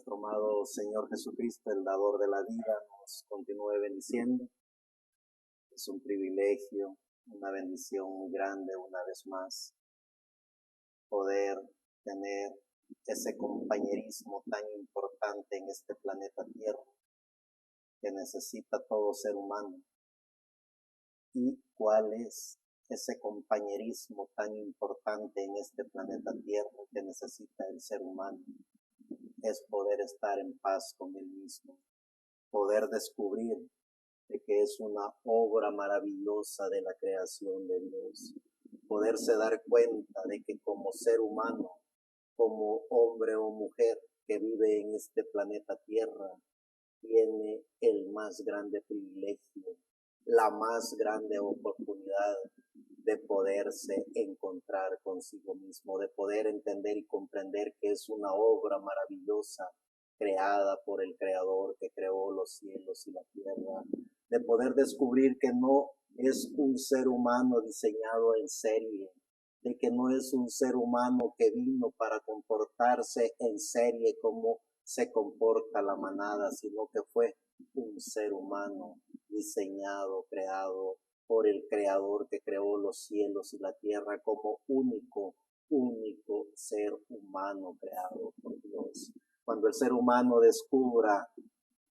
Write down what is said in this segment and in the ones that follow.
nuestro amado Señor Jesucristo, el dador de la vida, nos continúe bendiciendo. Es un privilegio, una bendición muy grande una vez más, poder tener ese compañerismo tan importante en este planeta Tierra que necesita todo ser humano. ¿Y cuál es ese compañerismo tan importante en este planeta Tierra que necesita el ser humano? Es poder estar en paz con él mismo, poder descubrir de que es una obra maravillosa de la creación de Dios, poderse dar cuenta de que como ser humano, como hombre o mujer que vive en este planeta Tierra, tiene el más grande privilegio, la más grande oportunidad de poderse encontrar consigo mismo, de poder entender y comprender que es una obra maravillosa creada por el Creador que creó los cielos y la tierra, de poder descubrir que no es un ser humano diseñado en serie, de que no es un ser humano que vino para comportarse en serie como se comporta la manada, sino que fue un ser humano diseñado, creado por el Creador que creó los cielos y la tierra como único ser humano creado por Dios. Cuando el ser humano descubra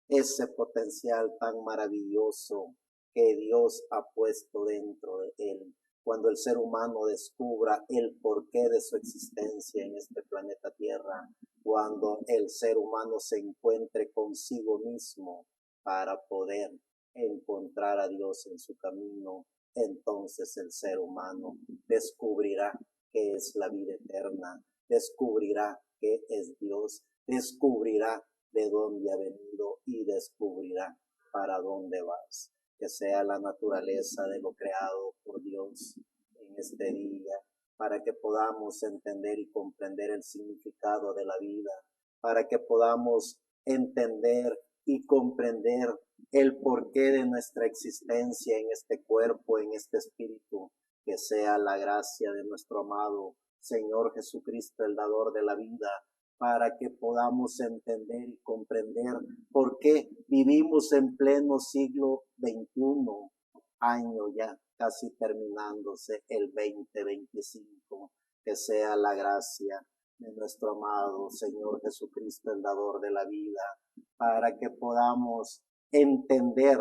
ese potencial tan maravilloso que Dios ha puesto dentro de él, cuando el ser humano descubra el porqué de su existencia en este planeta Tierra, cuando el ser humano se encuentre consigo mismo para poder encontrar a Dios en su camino, entonces el ser humano descubrirá qué es la vida eterna, descubrirá qué es Dios, descubrirá de dónde ha venido y descubrirá para dónde vas. Que sea la naturaleza de lo creado por Dios en este día, para que podamos entender y comprender el significado de la vida, para que podamos entender y comprender el porqué de nuestra existencia en este cuerpo, en este espíritu. Que sea la gracia de nuestro amado Señor Jesucristo, el dador de la vida, para que podamos entender y comprender por qué vivimos en pleno siglo XXI, año ya casi terminándose el 2025. Que sea la gracia de nuestro amado Señor Jesucristo, el dador de la vida, para que podamos entender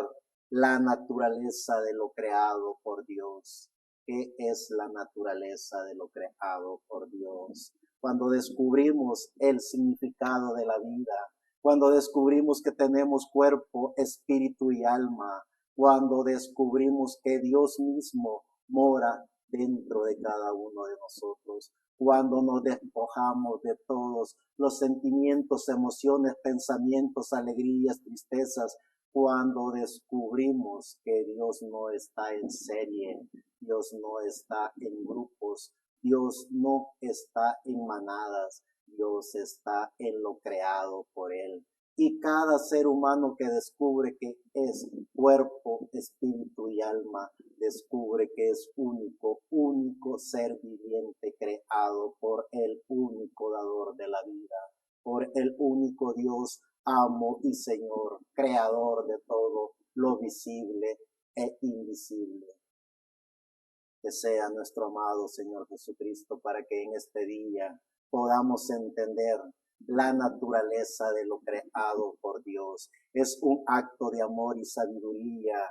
la naturaleza de lo creado por Dios. ¿Qué es la naturaleza de lo creado por Dios? Cuando descubrimos el significado de la vida, cuando descubrimos que tenemos cuerpo, espíritu y alma, cuando descubrimos que Dios mismo mora dentro de cada uno de nosotros, cuando nos despojamos de todos los sentimientos, emociones, pensamientos, alegrías, tristezas, cuando descubrimos que Dios no está en serie, Dios no está en grupos, Dios no está en manadas, Dios está en lo creado por Él. Y cada ser humano que descubre que es cuerpo, espíritu y alma, descubre que es único ser viviente creado por el único dador de la vida, por el único Dios, amo y Señor, creador de todo lo visible e invisible. Que sea nuestro amado Señor Jesucristo para que en este día podamos entender la naturaleza de lo creado por Dios. Es un acto de amor y sabiduría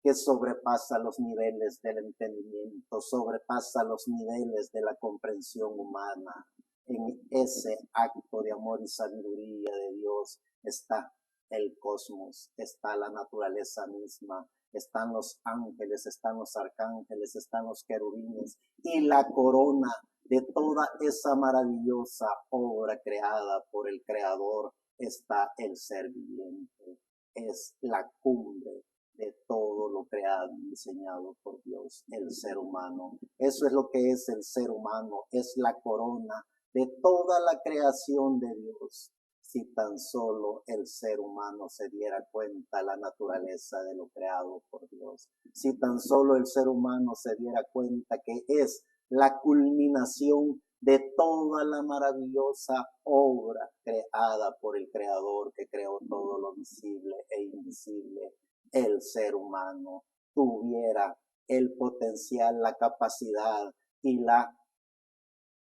que sobrepasa los niveles del entendimiento, sobrepasa los niveles de la comprensión humana. En ese acto de amor y sabiduría de Dios está el cosmos, está la naturaleza misma, están los ángeles, están los arcángeles, están los querubines y la corona de toda esa maravillosa obra creada por el Creador está el ser viviente. Es la cumbre de todo lo creado y diseñado por Dios, el ser humano. Eso es lo que es el ser humano, es la corona de toda la creación de Dios. Si tan solo el ser humano se diera cuenta la naturaleza de lo creado por Dios, si tan solo el ser humano se diera cuenta que es la culminación de toda la maravillosa obra creada por el Creador que creó todo lo visible e invisible, el ser humano tuviera el potencial, la capacidad y la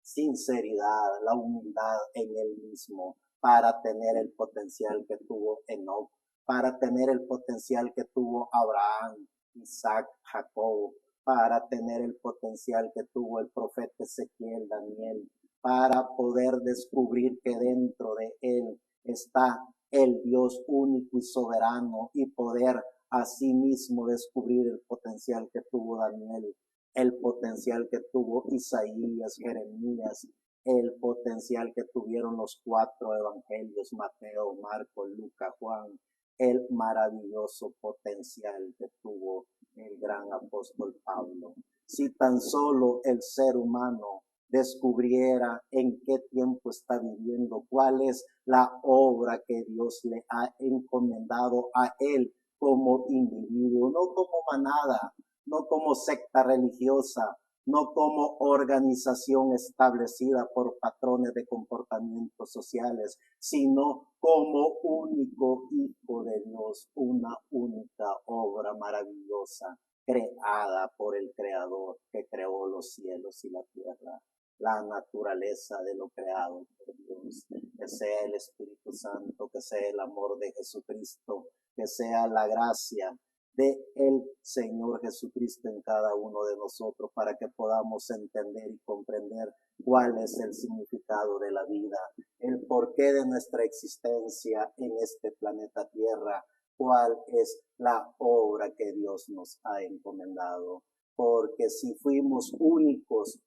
sinceridad, la humildad en él mismo para tener el potencial que tuvo Enoch, para tener el potencial que tuvo Abraham, Isaac, Jacob, para tener el potencial que tuvo el profeta Ezequiel, Daniel, para poder descubrir que dentro de él está el Dios único y soberano y poder asimismo descubrir el potencial que tuvo Daniel, el potencial que tuvo Isaías, Jeremías, el potencial que tuvieron los 4 evangelios, Mateo, Marcos, Lucas, Juan, el maravilloso potencial que tuvo el gran apóstol Pablo. Si tan solo el ser humano descubriera en qué tiempo está viviendo, cuál es la obra que Dios le ha encomendado a él como individuo, no como manada, no como secta religiosa, no como organización establecida por patrones de comportamientos sociales, sino como único hijo de Dios, una única obra maravillosa creada por el Creador que creó los cielos y la tierra, la naturaleza de lo creado por Dios, que sea el Espíritu Santo, que sea el amor de Jesucristo, que sea la gracia de el Señor Jesucristo en cada uno de nosotros para que podamos entender y comprender cuál es el significado de la vida, el porqué de nuestra existencia en este planeta Tierra, cuál es la obra que Dios nos ha encomendado. Porque si fuimos únicos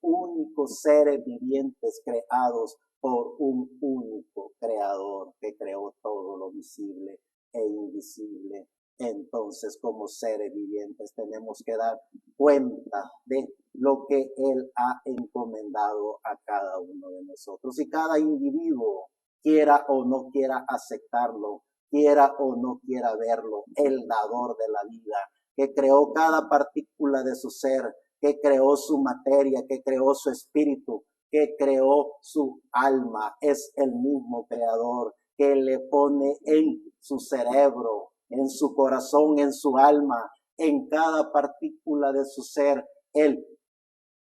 seres vivientes creados por un único creador que creó todo lo visible e invisible, entonces como seres vivientes tenemos que dar cuenta de lo que Él ha encomendado a cada uno de nosotros. Y cada individuo, quiera o no quiera aceptarlo, quiera o no quiera verlo, el dador de la vida, que creó cada partícula de su ser, que creó su materia, que creó su espíritu, que creó su alma, es el mismo creador que le pone en su cerebro, en su corazón, en su alma, en cada partícula de su ser, el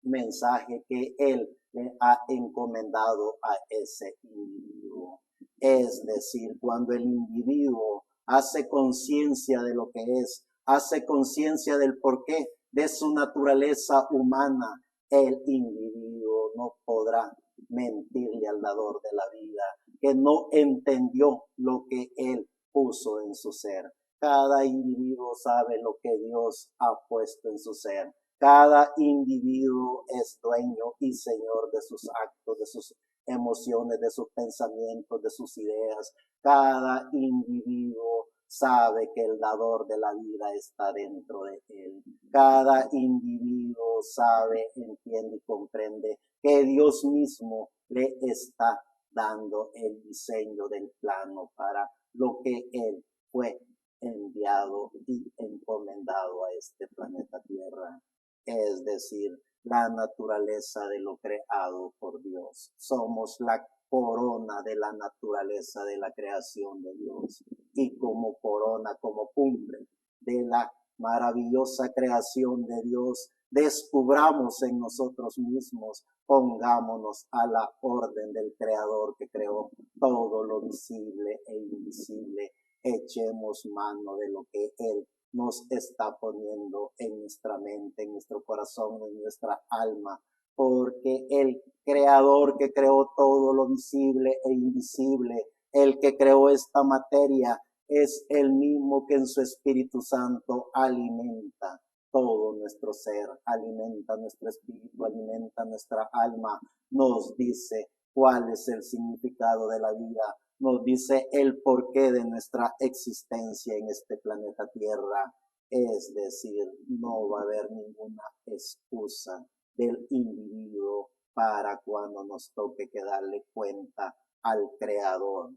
mensaje que Él le ha encomendado a ese individuo. Es decir, cuando el individuo hace conciencia de lo que es, hace conciencia del porqué de su naturaleza humana, el individuo no podrá mentirle al dador de la vida, que no entendió lo que Él puso en su ser. Cada individuo sabe lo que Dios ha puesto en su ser. Cada individuo es dueño y señor de sus actos, de sus emociones, de sus pensamientos, de sus ideas. Cada individuo sabe que el dador de la vida está dentro de él. Cada individuo sabe, entiende y comprende que Dios mismo le está dando el diseño del plano para lo que él fue enviado y encomendado a este planeta Tierra. Es decir, la naturaleza de lo creado por Dios. Somos la corona de la naturaleza de la creación de Dios. Y como corona, como cumbre de la maravillosa creación de Dios, descubramos en nosotros mismos, pongámonos a la orden del Creador que creó todo lo visible e invisible. Echemos mano de lo que Él nos está poniendo en nuestra mente, en nuestro corazón, en nuestra alma, porque el creador que creó todo lo visible e invisible, el que creó esta materia, es el mismo que en su Espíritu Santo alimenta todo nuestro ser, alimenta nuestro espíritu, alimenta nuestra alma, nos dice cuál es el significado de la vida, nos dice el porqué de nuestra existencia en este planeta Tierra. Es decir, no va a haber ninguna excusa del individuo para cuando nos toque que darle cuenta al Creador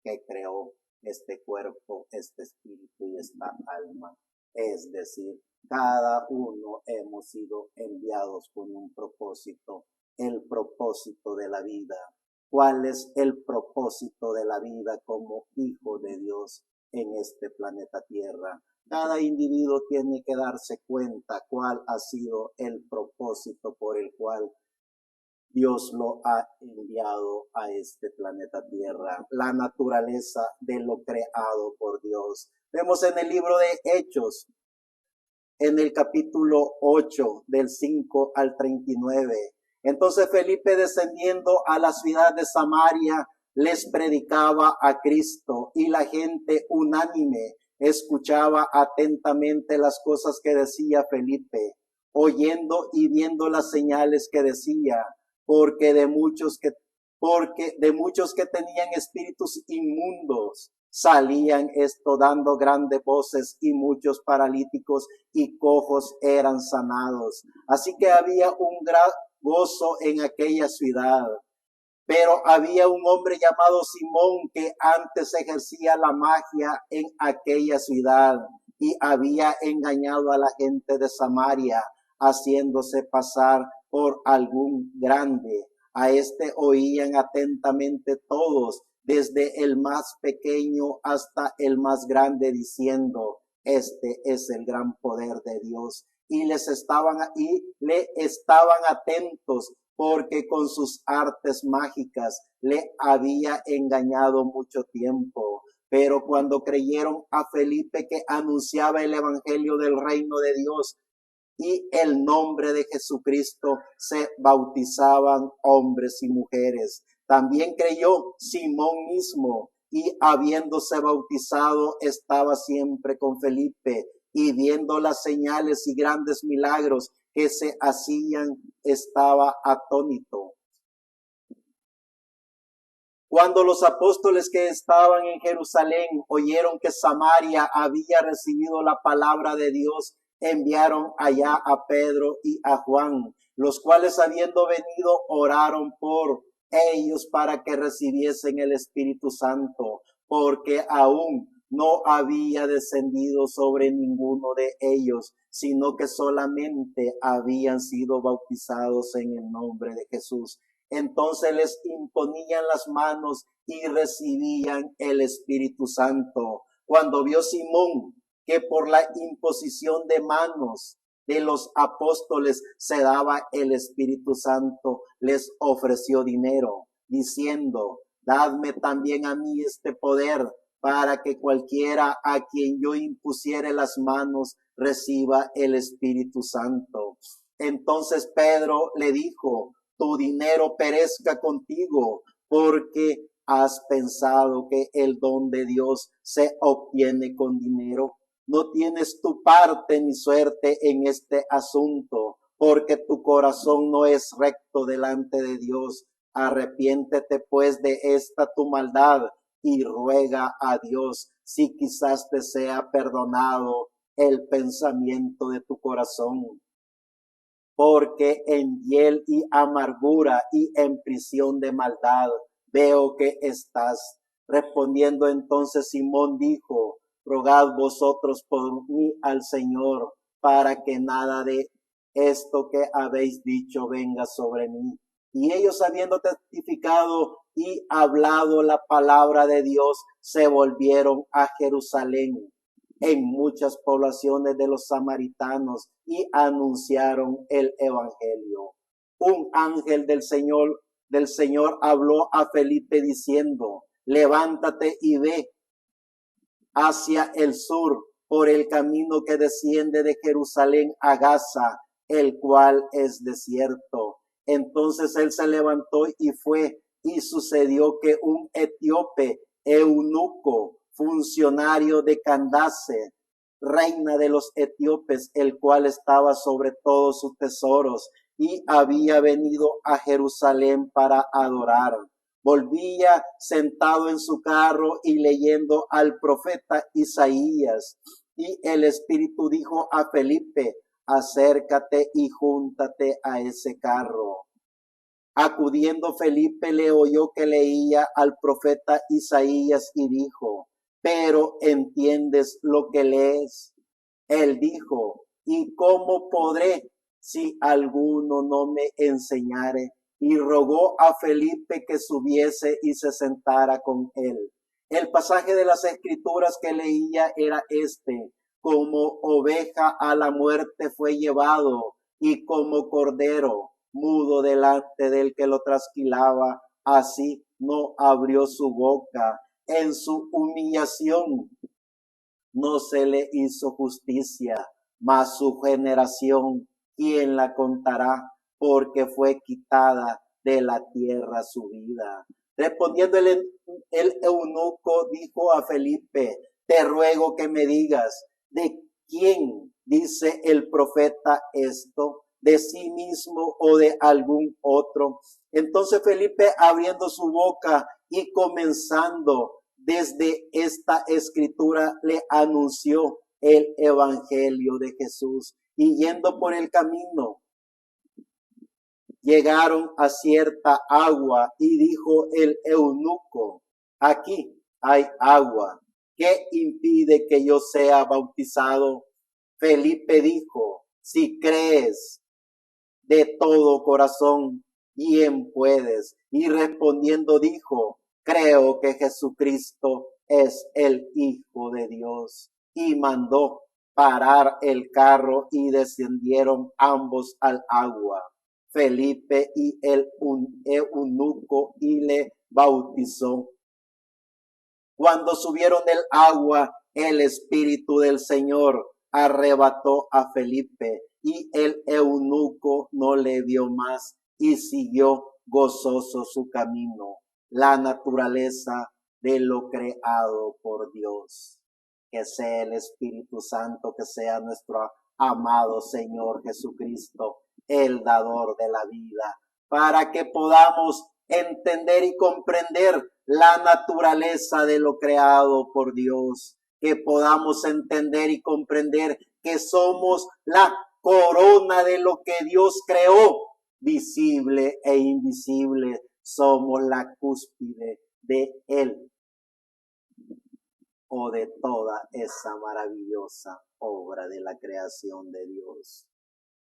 que creó este cuerpo, este espíritu y esta alma. Es decir, cada uno hemos sido enviados con un propósito el propósito de la vida? ¿Cuál es el propósito de la vida como hijo de Dios en este planeta Tierra? Cada individuo tiene que darse cuenta cuál ha sido el propósito por el cual Dios lo ha enviado a este planeta Tierra, la naturaleza de lo creado por Dios. Vemos en el libro de Hechos, en el capítulo 8, del 5 al 39. Entonces Felipe, descendiendo a la ciudad de Samaria, les predicaba a Cristo, y la gente unánime escuchaba atentamente las cosas que decía Felipe, oyendo y viendo las señales que decía, porque de muchos que tenían espíritus inmundos salían dando grandes voces, y muchos paralíticos y cojos eran sanados. Así que había un gran gozo en aquella ciudad. Pero había un hombre llamado Simón que antes ejercía la magia en aquella ciudad y había engañado a la gente de Samaria, haciéndose pasar por algún grande. A este oían atentamente todos, desde el más pequeño hasta el más grande, diciendo: este es el gran poder de Dios. Y le estaban atentos, porque con sus artes mágicas le había engañado mucho tiempo. Pero cuando creyeron a Felipe, que anunciaba el evangelio del reino de Dios y el nombre de Jesucristo, se bautizaban hombres y mujeres. También creyó Simón mismo, y habiéndose bautizado estaba siempre con Felipe, y viendo las señales y grandes milagros que se hacían, estaba atónito. Cuando los apóstoles que estaban en Jerusalén oyeron que Samaria había recibido la palabra de Dios, enviaron allá a Pedro y a Juan, los cuales, habiendo venido, oraron por ellos para que recibiesen el Espíritu Santo, porque aún no había descendido sobre ninguno de ellos, sino que solamente habían sido bautizados en el nombre de Jesús. Entonces les imponían las manos y recibían el Espíritu Santo. Cuando vio Simón que por la imposición de manos de los apóstoles se daba el Espíritu Santo, les ofreció dinero, diciendo: dadme también a mí este poder, para que cualquiera a quien yo impusiere las manos reciba el Espíritu Santo. Entonces Pedro le dijo: tu dinero perezca contigo, porque has pensado que el don de Dios se obtiene con dinero. No tienes tu parte ni suerte en este asunto, porque tu corazón no es recto delante de Dios. Arrepiéntete pues de esta tu maldad y ruega a Dios si quizás te sea perdonado el pensamiento de tu corazón. Porque en hiel y amargura y en prisión de maldad veo que estás. Respondiendo entonces Simón dijo: rogad vosotros por mí al Señor, para que nada de esto que habéis dicho venga sobre mí. Y ellos, habiendo testificado y hablado la palabra de Dios, se volvieron a Jerusalén en muchas poblaciones de los samaritanos y anunciaron el evangelio. Un ángel del Señor habló a Felipe diciendo: levántate y ve hacia el sur por el camino que desciende de Jerusalén a Gaza, el cual es desierto. Entonces él se levantó y fue, y sucedió que un etíope, eunuco, funcionario de Candace, reina de los etíopes, el cual estaba sobre todos sus tesoros, y había venido a Jerusalén para adorar, volvía sentado en su carro y leyendo al profeta Isaías. Y el Espíritu dijo a Felipe: acércate y júntate a ese carro. Acudiendo Felipe, le oyó que leía al profeta Isaías y dijo: pero ¿entiendes lo que lees? Él dijo: ¿y cómo podré si alguno no me enseñare? y rogó a Felipe que subiese y se sentara con él. El pasaje de las Escrituras que leía era este: como oveja a la muerte fue llevado, y como cordero mudo delante del que lo trasquilaba, así no abrió su boca. En su humillación no se le hizo justicia, mas su generación, ¿quién la contará? Porque fue quitada de la tierra su vida. Respondiendo el eunuco dijo a Felipe: te ruego que me digas, ¿de quién dice el profeta esto? ¿De sí mismo o de algún otro? Entonces Felipe, abriendo su boca y comenzando desde esta escritura, le anunció el evangelio de Jesús. Y yendo por el camino, llegaron a cierta agua y dijo el eunuco: aquí hay agua, ¿qué impide que yo sea bautizado? Felipe dijo: si crees de todo corazón, bien puedes. Y respondiendo dijo: creo que Jesucristo es el Hijo de Dios. Y mandó parar el carro y descendieron ambos al agua, Felipe y el eunuco, y le bautizó. Cuando subieron del agua, el Espíritu del Señor arrebató a Felipe, y el eunuco no le vio más y siguió gozoso su camino. La naturaleza de lo creado por Dios. Que sea el Espíritu Santo, que sea nuestro amado Señor Jesucristo, el dador de la vida, para que podamos entender y comprender la naturaleza de lo creado por Dios, que podamos entender y comprender que somos la corona de lo que Dios creó, visible e invisible. Somos la cúspide de Él, o de toda esa maravillosa obra de la creación de Dios.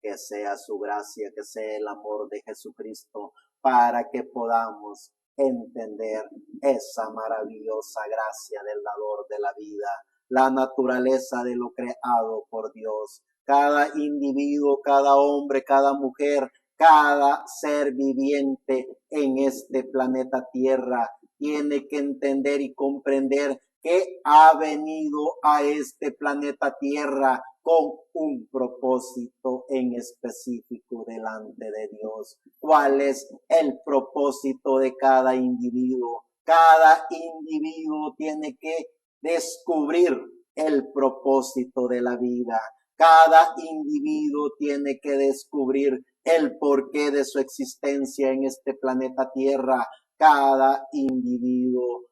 Que sea su gracia, que sea el amor de Jesucristo, para que podamos entender esa maravillosa gracia del dador de la vida, la naturaleza de lo creado por Dios. Cada individuo, cada hombre, cada mujer, cada ser viviente en este planeta Tierra tiene que entender y comprender que ha venido a este planeta Tierra con un propósito en específico delante de Dios. ¿Cuál es el propósito de cada individuo? Cada individuo tiene que descubrir el propósito de la vida. Cada individuo tiene que descubrir el porqué de su existencia en este planeta Tierra. Cada individuo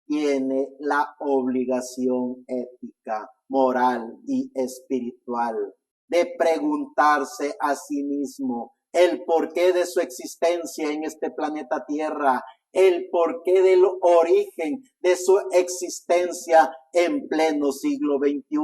tiene la obligación ética, moral y espiritual de preguntarse a sí mismo el porqué de su existencia en este planeta Tierra, el porqué del origen de su existencia en pleno siglo XXI.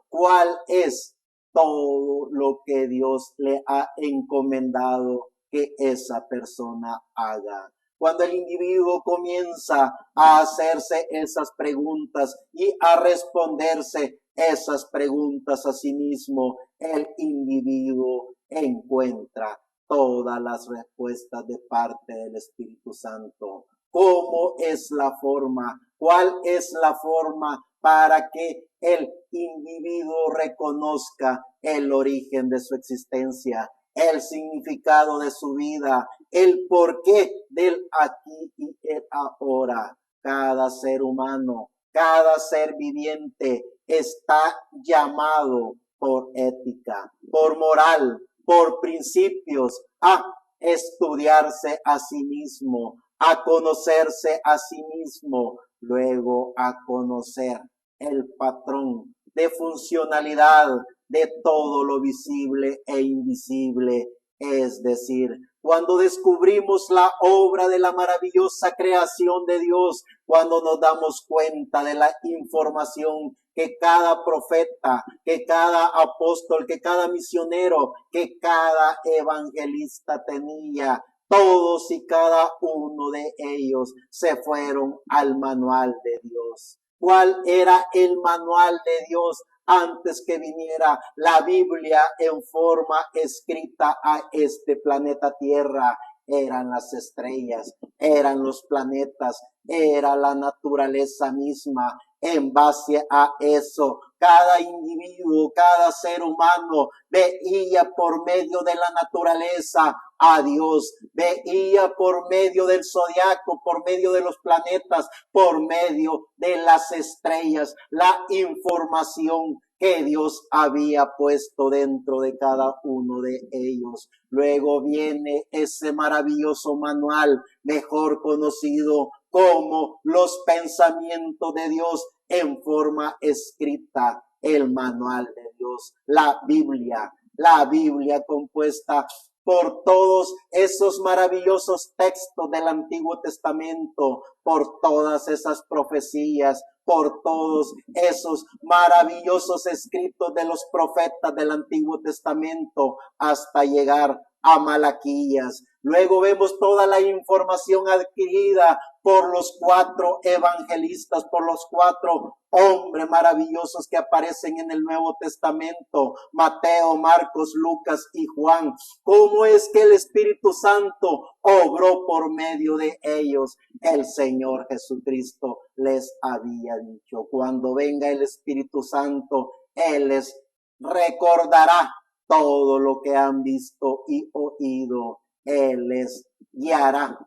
¿Cuál es todo lo que Dios le ha encomendado que esa persona haga? Cuando el individuo comienza a hacerse esas preguntas y a responderse esas preguntas a sí mismo, el individuo encuentra todas las respuestas de parte del Espíritu Santo. ¿Cómo es la forma? ¿Cuál es la forma para que el individuo reconozca el origen de su existencia, el significado de su vida, el porqué del aquí y el ahora? Cada ser humano, cada ser viviente está llamado por ética, por moral, por principios, a estudiarse a sí mismo, a conocerse a sí mismo, luego a conocer el patrón de funcionalidad de todo lo visible e invisible. Es decir, cuando descubrimos la obra de la maravillosa creación de Dios, cuando nos damos cuenta de la información que cada profeta, que cada apóstol, que cada misionero, que cada evangelista tenía, Todos y cada uno de ellos se fueron al manual de Dios. ¿Cuál era el manual de Dios antes que viniera la Biblia en forma escrita a este planeta Tierra? Eran las estrellas, eran los planetas, era la naturaleza misma. En base a eso, cada individuo, cada ser humano veía por medio de la naturaleza a Dios, veía por medio del zodiaco, por medio de los planetas, por medio de las estrellas, la información que Dios había puesto dentro de cada uno de ellos. Luego viene ese maravilloso manual, mejor conocido como los pensamientos de Dios en forma escrita, el manual de Dios, la Biblia compuesta por todos esos maravillosos textos del Antiguo Testamento, por todas esas profecías, por todos esos maravillosos escritos de los profetas del Antiguo Testamento hasta llegar a Malaquías. Luego vemos toda la información adquirida por los 4 evangelistas, por los 4 hombres maravillosos que aparecen en el Nuevo Testamento, Mateo, Marcos, Lucas y Juan. ¿Cómo es que el Espíritu Santo obró por medio de ellos? El Señor Jesucristo les había dicho, cuando venga el Espíritu Santo, Él les recordará todo lo que han visto y oído. Él les guiará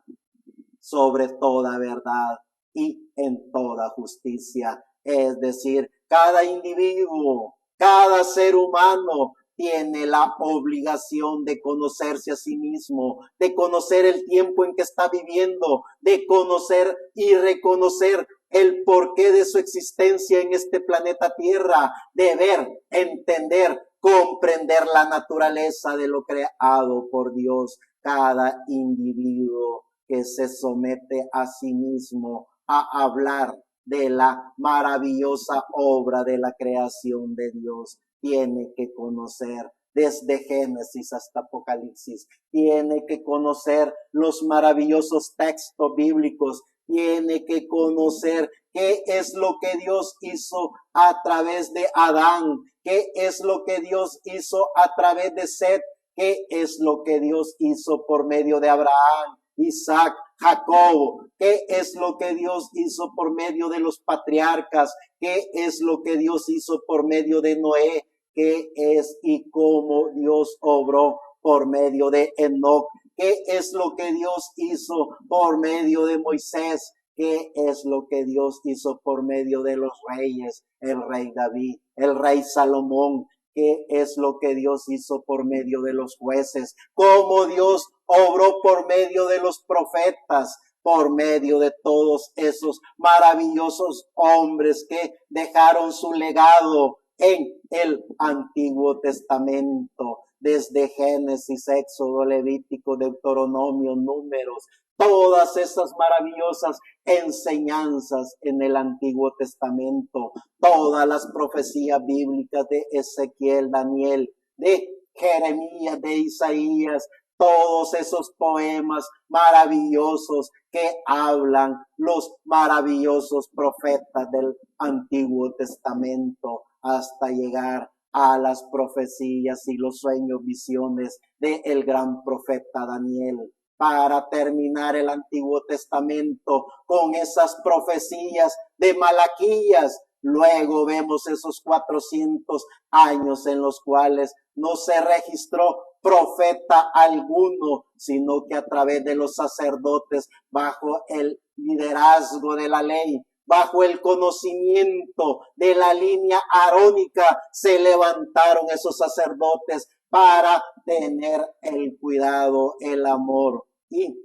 sobre toda verdad y en toda justicia. Es decir, cada individuo, cada ser humano tiene la obligación de conocerse a sí mismo, de conocer el tiempo en que está viviendo, de conocer y reconocer el porqué de su existencia en este planeta Tierra, de ver, entender, comprender la naturaleza de lo creado por Dios. Cada individuo que se somete a sí mismo a hablar de la maravillosa obra de la creación de Dios, tiene que conocer desde Génesis hasta Apocalipsis, tiene que conocer los maravillosos textos bíblicos, tiene que conocer qué es lo que Dios hizo a través de Adán, qué es lo que Dios hizo a través de Set, qué es lo que Dios hizo por medio de Abraham, Isaac, Jacob, qué es lo que Dios hizo por medio de los patriarcas, qué es lo que Dios hizo por medio de Noé, qué es y cómo Dios obró por medio de Enoc, qué es lo que Dios hizo por medio de Moisés, qué es lo que Dios hizo por medio de los reyes, el rey David, el rey Salomón, qué es lo que Dios hizo por medio de los jueces, cómo Dios obró por medio de los profetas, por medio de todos esos maravillosos hombres que dejaron su legado en el Antiguo Testamento, desde Génesis, Éxodo, Levítico, Deuteronomio, Números, todas esas maravillosas enseñanzas en el Antiguo Testamento, todas las profecías bíblicas de Ezequiel, Daniel, de Jeremías, de Isaías, todos esos poemas maravillosos que hablan los maravillosos profetas del Antiguo Testamento, hasta llegar a las profecías y los sueños, visiones del gran profeta Daniel, para terminar el Antiguo Testamento con esas profecías de Malaquías. Luego vemos esos 400 años en los cuales no se registró profeta alguno, sino que a través de los sacerdotes, bajo el liderazgo de la ley, bajo el conocimiento de la línea arónica, se levantaron esos sacerdotes para tener el cuidado, el amor y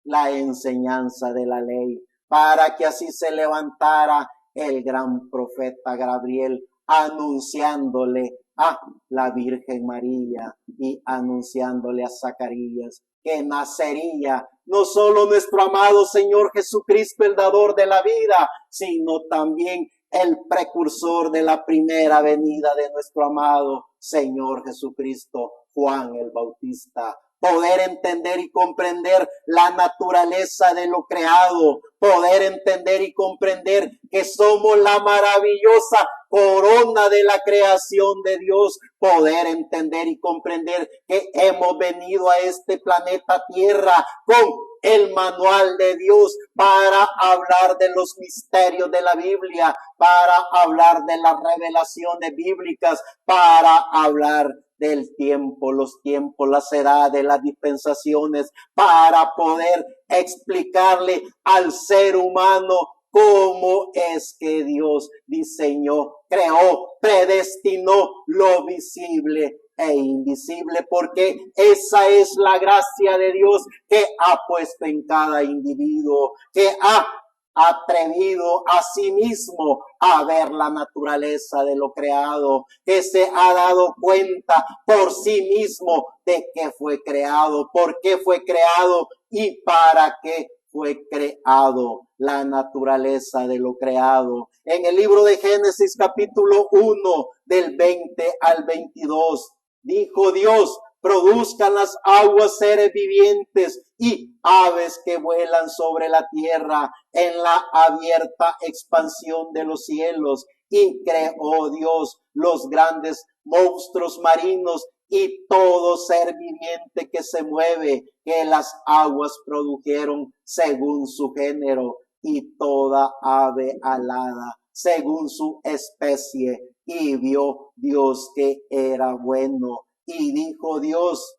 la enseñanza de la ley, para que así se levantara el gran profeta Gabriel, anunciándole a la Virgen María y anunciándole a Zacarías que nacería no solo nuestro amado Señor Jesucristo, el dador de la vida, sino también el precursor de la primera venida de nuestro amado Señor Jesucristo, Juan el Bautista. poder entender y comprender la naturaleza de lo creado, poder entender y comprender que somos la maravillosa corona de la creación de Dios, poder entender y comprender que hemos venido a este planeta Tierra con el manual de Dios para hablar de los misterios de la Biblia, para hablar de las revelaciones bíblicas, para hablar del tiempo, los tiempos, las edades, las dispensaciones, para poder explicarle al ser humano cómo es que Dios diseñó, creó, predestinó lo visible e invisible, porque esa es la gracia de Dios que ha puesto en cada individuo, que ha atrevido a sí mismo a ver la naturaleza de lo creado, que se ha dado cuenta por sí mismo de qué fue creado, por qué fue creado y para qué fue creado, la naturaleza de lo creado. En el libro de Génesis capítulo 1 del 20 al 22, dijo Dios: produzcan las aguas seres vivientes y aves que vuelan sobre la tierra en la abierta expansión de los cielos. Y creó Dios los grandes monstruos marinos y todo ser viviente que se mueve, que las aguas produjeron según su género, y toda ave alada según su especie. Y vio Dios que era bueno. Y dijo Dios,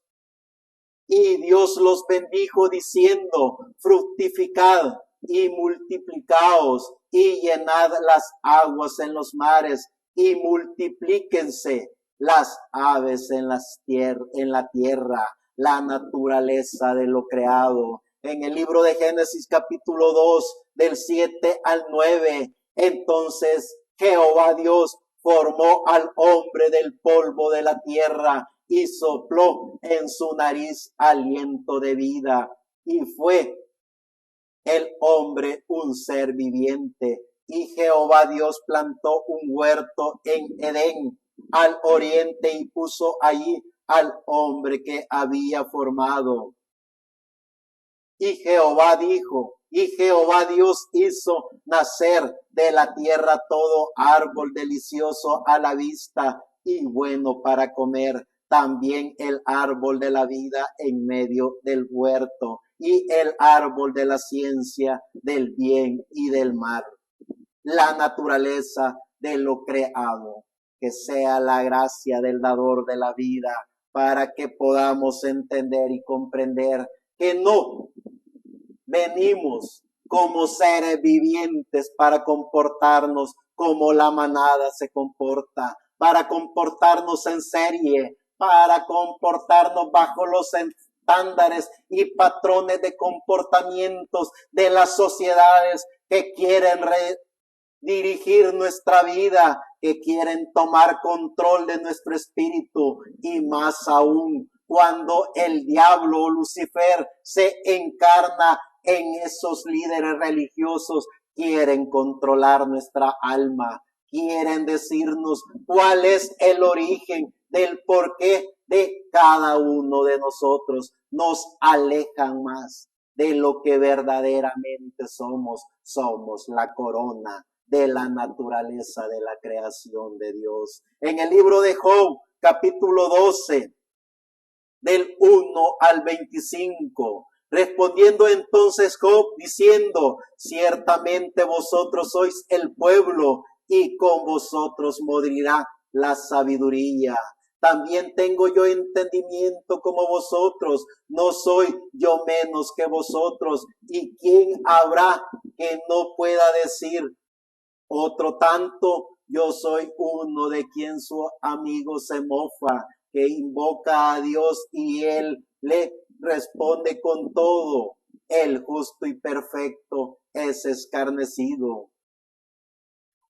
y Dios los bendijo diciendo: fructificad y multiplicaos y llenad las aguas en los mares y multiplíquense las aves en la tierra, la naturaleza de lo creado. En el libro de Génesis capítulo 2 del 7 al 9, entonces Jehová Dios formó al hombre del polvo de la tierra y sopló en su nariz aliento de vida, y fue el hombre un ser viviente. Y Jehová Dios plantó un huerto en Edén al oriente y puso allí al hombre que había formado. Y Jehová dijo, y Jehová Dios hizo nacer de la tierra todo árbol delicioso a la vista y bueno para comer, también el árbol de la vida en medio del huerto y el árbol de la ciencia del bien y del mal. La naturaleza de lo creado, que sea la gracia del dador de la vida para que podamos entender y comprender que no venimos como seres vivientes para comportarnos como la manada se comporta, para comportarnos en serie, para comportarnos bajo los estándares y patrones de comportamientos de las sociedades que quieren dirigir nuestra vida, que quieren tomar control de nuestro espíritu, y más aún cuando el diablo o Lucifer se encarna en esos líderes religiosos, quieren controlar nuestra alma, quieren decirnos cuál es el origen del porqué de cada uno de nosotros, nos alejan más de lo que verdaderamente somos. Somos la corona de la naturaleza de la creación de Dios. En el libro de Job, capítulo 12, del 1 al 25, respondiendo entonces Job diciendo: ciertamente vosotros sois el pueblo, y con vosotros morirá la sabiduría. También tengo yo entendimiento como vosotros, no soy yo menos que vosotros. ¿Y quién habrá que no pueda decir otro tanto? Yo soy uno de quien su amigo se mofa, que invoca a Dios y él le responde con todo. El justo y perfecto es escarnecido.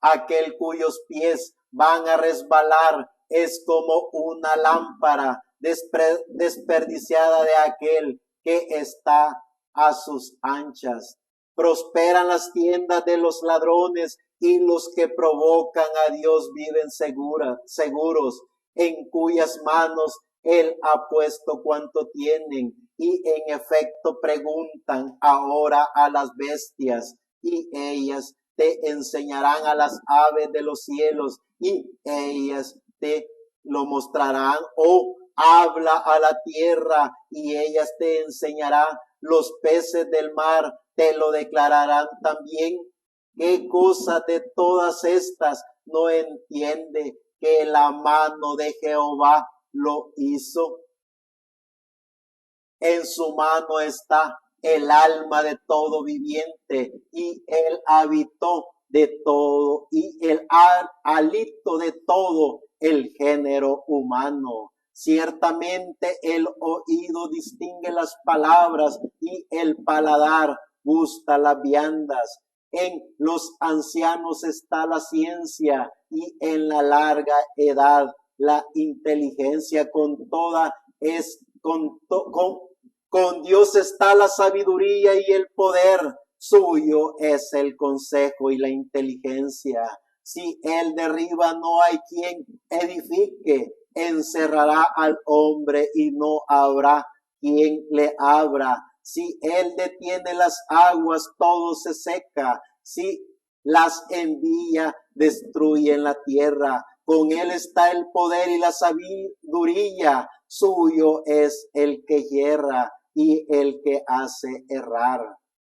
Aquel cuyos pies van a resbalar es como una lámpara desperdiciada de aquel que está a sus anchas. Prosperan las tiendas de los ladrones, y los que provocan a Dios viven seguros, en cuyas manos Él ha puesto cuanto tienen, y en efecto preguntan ahora a las bestias, y ellas te enseñarán a las aves de los cielos, y ellas te lo mostrarán. O habla a la tierra, y ellas te enseñarán. Los peces del mar te lo declararán también. ¿Qué cosa de todas estas no entiende que la mano de Jehová lo hizo? En su mano está el alma de todo viviente, y él habitó de todo, y el hálito de todo el género humano. Ciertamente el oído distingue las palabras, y el paladar gusta las viandas. En los ancianos está la ciencia, y en la larga edad la inteligencia. Con Dios está la sabiduría y el poder. Suyo es el consejo y la inteligencia. Si él derriba, no hay quien edifique. Encerrará al hombre y no habrá quien le abra. Si él detiene las aguas, todo se seca. Si las envía, destruyen la tierra. Con él está el poder y la sabiduría. Suyo es el que hierra y el que hace errar.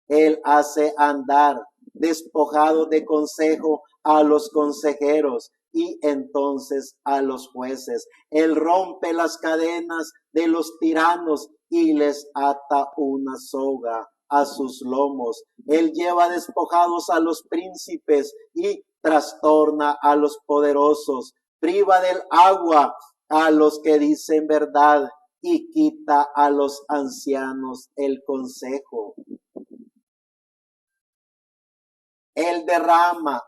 Él hace andar despojado de consejo a los consejeros, y entonces a los jueces. Él rompe las cadenas de los tiranos y les ata una soga a sus lomos. Él lleva despojados a los príncipes y trastorna a los poderosos. Priva del agua a los que dicen verdad y quita a los ancianos el consejo. Él derrama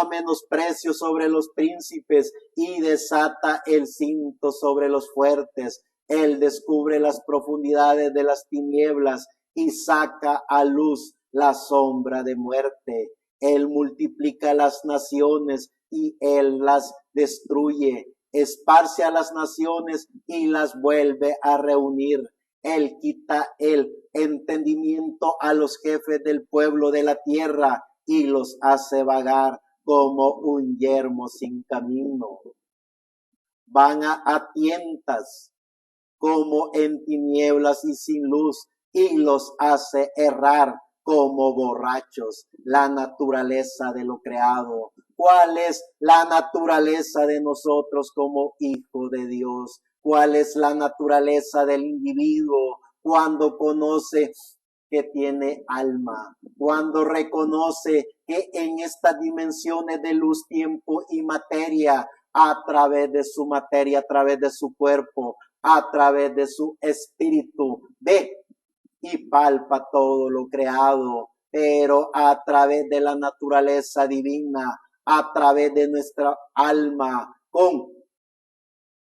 menosprecio sobre los príncipes y desata el cinto sobre los fuertes. Él descubre las profundidades de las tinieblas y saca a luz la sombra de muerte. Él multiplica las naciones y él las destruye. Esparce a las naciones y las vuelve a reunir. Él quita el entendimiento a los jefes del pueblo de la tierra y los hace vagar como un yermo sin camino. Van a tientas como en tinieblas y sin luz, y los hace errar como borrachos. La naturaleza de lo creado. ¿Cuál es la naturaleza de nosotros como hijos de Dios? ¿Cuál es la naturaleza del individuo cuando conoce que tiene alma? Cuando reconoce que en estas dimensiones de luz, tiempo y materia, a través de su materia, a través de su cuerpo, a través de su espíritu, ve y palpa todo lo creado, pero a través de la naturaleza divina, a través de nuestra alma, con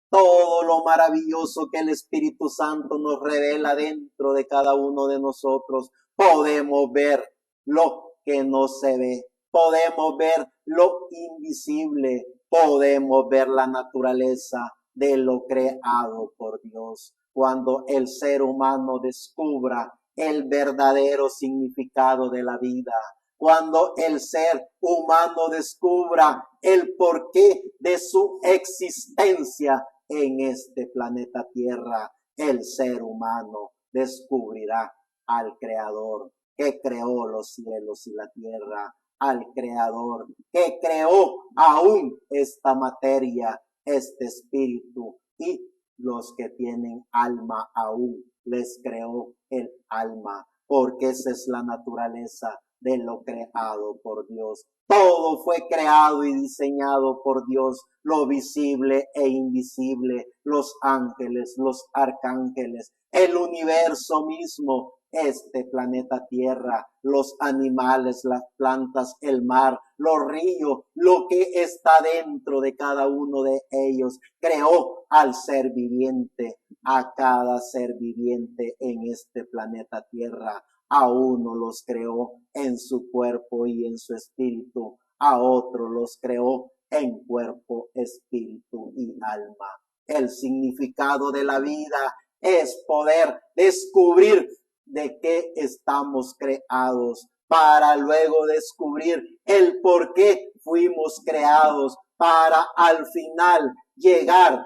todo lo maravilloso que el Espíritu Santo nos revela dentro de cada uno de nosotros, podemos ver lo que no se ve, podemos ver lo invisible, podemos ver la naturaleza de lo creado por Dios. Cuando el ser humano descubra el verdadero significado de la vida, cuando el ser humano descubra el porqué de su existencia en este planeta Tierra, el ser humano descubrirá al Creador que creó los cielos y la tierra, al Creador que creó aún esta materia, este espíritu, y los que tienen alma aún les creó el alma, porque esa es la naturaleza de lo creado por Dios. Todo fue creado y diseñado por Dios, lo visible e invisible, los ángeles, los arcángeles, el universo mismo, este planeta Tierra, los animales, las plantas, el mar, los ríos, lo que está dentro de cada uno de ellos. Creó al ser viviente, a cada ser viviente en este planeta Tierra. A uno los creó en su cuerpo y en su espíritu, a otro los creó en cuerpo, espíritu y alma. El significado de la vida es poder descubrir de qué estamos creados, para luego descubrir el por qué fuimos creados, para al final llegar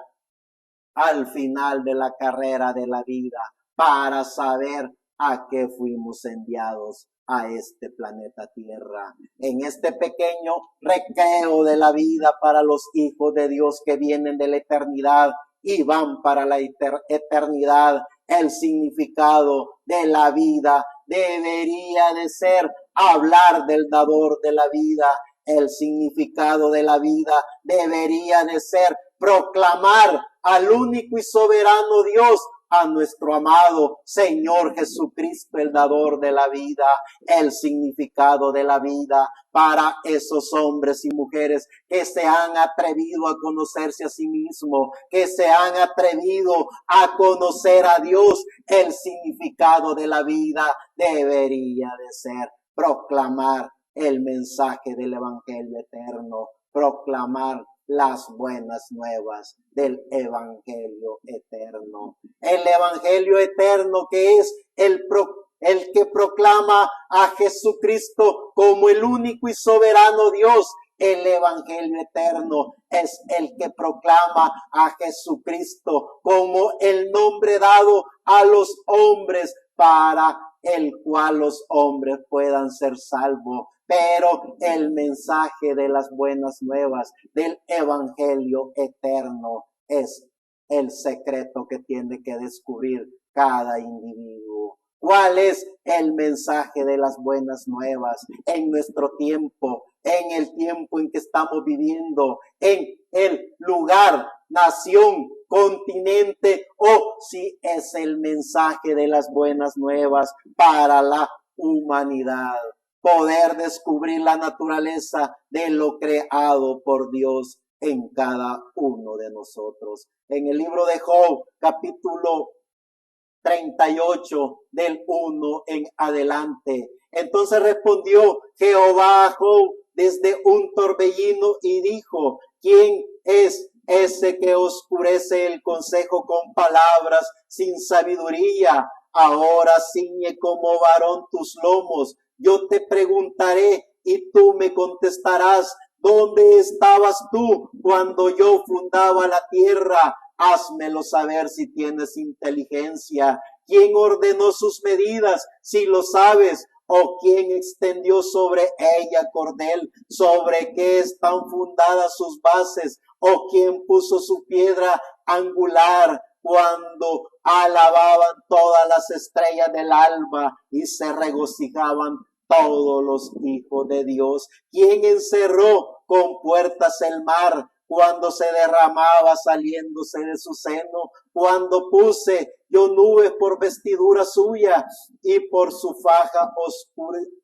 al final de la carrera de la vida, para saber a qué fuimos enviados a este planeta Tierra. En este pequeño recreo de la vida para los hijos de Dios que vienen de la eternidad y van para la eternidad, el significado de la vida debería de ser hablar del dador de la vida. El significado de la vida debería de ser proclamar al único y soberano Dios, a nuestro amado Señor Jesucristo, el dador de la vida. El significado de la vida para esos hombres y mujeres que se han atrevido a conocerse a sí mismos, que se han atrevido a conocer a Dios. El significado de la vida debería de ser proclamar el mensaje del Evangelio eterno, proclamar las buenas nuevas del Evangelio eterno. El Evangelio eterno que es el que proclama a Jesucristo como el único y soberano Dios. El Evangelio eterno es el que proclama a Jesucristo como el nombre dado a los hombres para el cual los hombres puedan ser salvos. Pero el mensaje de las buenas nuevas del Evangelio eterno es el secreto que tiene que descubrir cada individuo. ¿Cuál es el mensaje de las buenas nuevas en nuestro tiempo, en el tiempo en que estamos viviendo, en el lugar, nación, continente, o si es el mensaje de las buenas nuevas para la humanidad? Poder descubrir la naturaleza de lo creado por Dios en cada uno de nosotros. En el libro de Job, capítulo 38, del 1 en adelante. Entonces respondió Jehová a Job desde un torbellino y dijo: ¿quién es ese que oscurece el consejo con palabras sin sabiduría? Ahora ciñe como varón tus lomos. Yo te preguntaré y tú me contestarás: ¿dónde estabas tú cuando yo fundaba la tierra? Házmelo saber si tienes inteligencia. ¿Quién ordenó sus medidas, si lo sabes? ¿O quién extendió sobre ella cordel? ¿Sobre qué están fundadas sus bases? ¿O quién puso su piedra angular? Cuando alababan todas las estrellas del alba y se regocijaban todos los hijos de Dios. ¿Quién encerró con puertas el mar cuando se derramaba saliéndose de su seno? Cuando puse yo nubes por vestidura suya y por su faja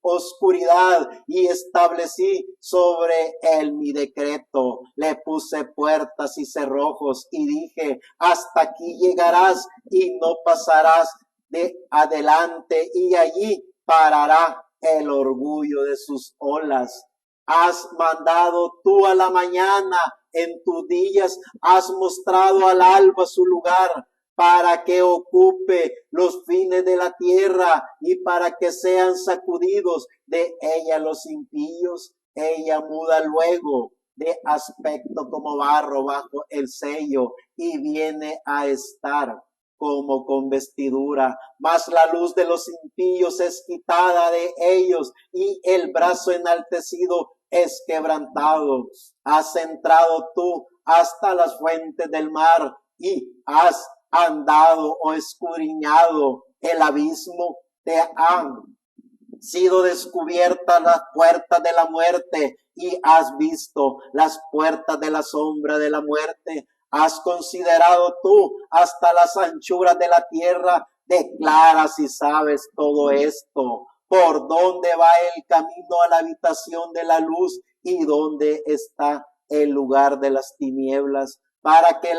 oscuridad, y establecí sobre él mi decreto. Le puse puertas y cerrojos y dije: hasta aquí llegarás y no pasarás de adelante, y allí parará el orgullo de sus olas. Has mandado tú a la mañana, en tus días has mostrado al alba su lugar, para que ocupe los fines de la tierra y para que sean sacudidos de ella los impíos. Ella muda luego de aspecto como barro bajo el sello y viene a estar como con vestidura, mas la luz de los impíos es quitada de ellos y el brazo enaltecido es quebrantado. Has entrado tú hasta las fuentes del mar y has andado o escudriñado el abismo. Te han sido descubiertas las puertas de la muerte y has visto las puertas de la sombra de la muerte. Has considerado tú hasta las anchuras de la tierra. Declara si sabes todo esto. ¿Por dónde va el camino a la habitación de la luz y dónde está el lugar de las tinieblas? Para que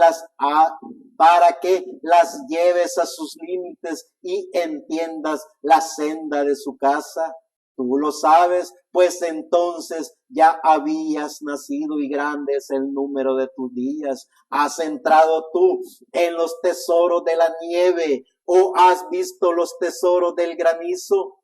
las lleves a sus límites y entiendas la senda de su casa. Tú lo sabes, pues entonces ya habías nacido y grande es el número de tus días. ¿Has entrado tú en los tesoros de la nieve o has visto los tesoros del granizo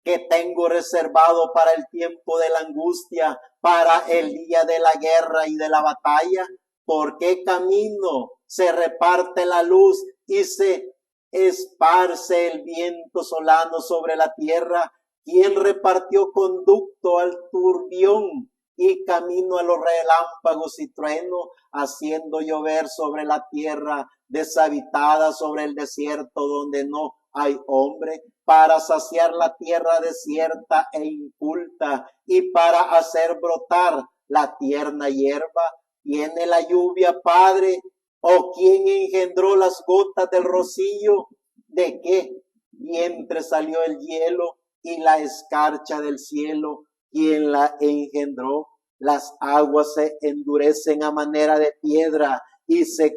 que tengo reservado para el tiempo de la angustia, para el día de la guerra y de la batalla? ¿Por qué camino se reparte la luz y se esparce el viento solano sobre la tierra? ¿Quién repartió conducto al turbión y camino a los relámpagos y trueno, haciendo llover sobre la tierra deshabitada, sobre el desierto donde no hay hombre, para saciar la tierra desierta e inculta y para hacer brotar la tierna hierba? ¿Tiene la lluvia padre? ¿O quién engendró las gotas del rocío? ¿De qué vientre salió el hielo y la escarcha del cielo? ¿Quién la engendró? Las aguas se endurecen a manera de piedra y se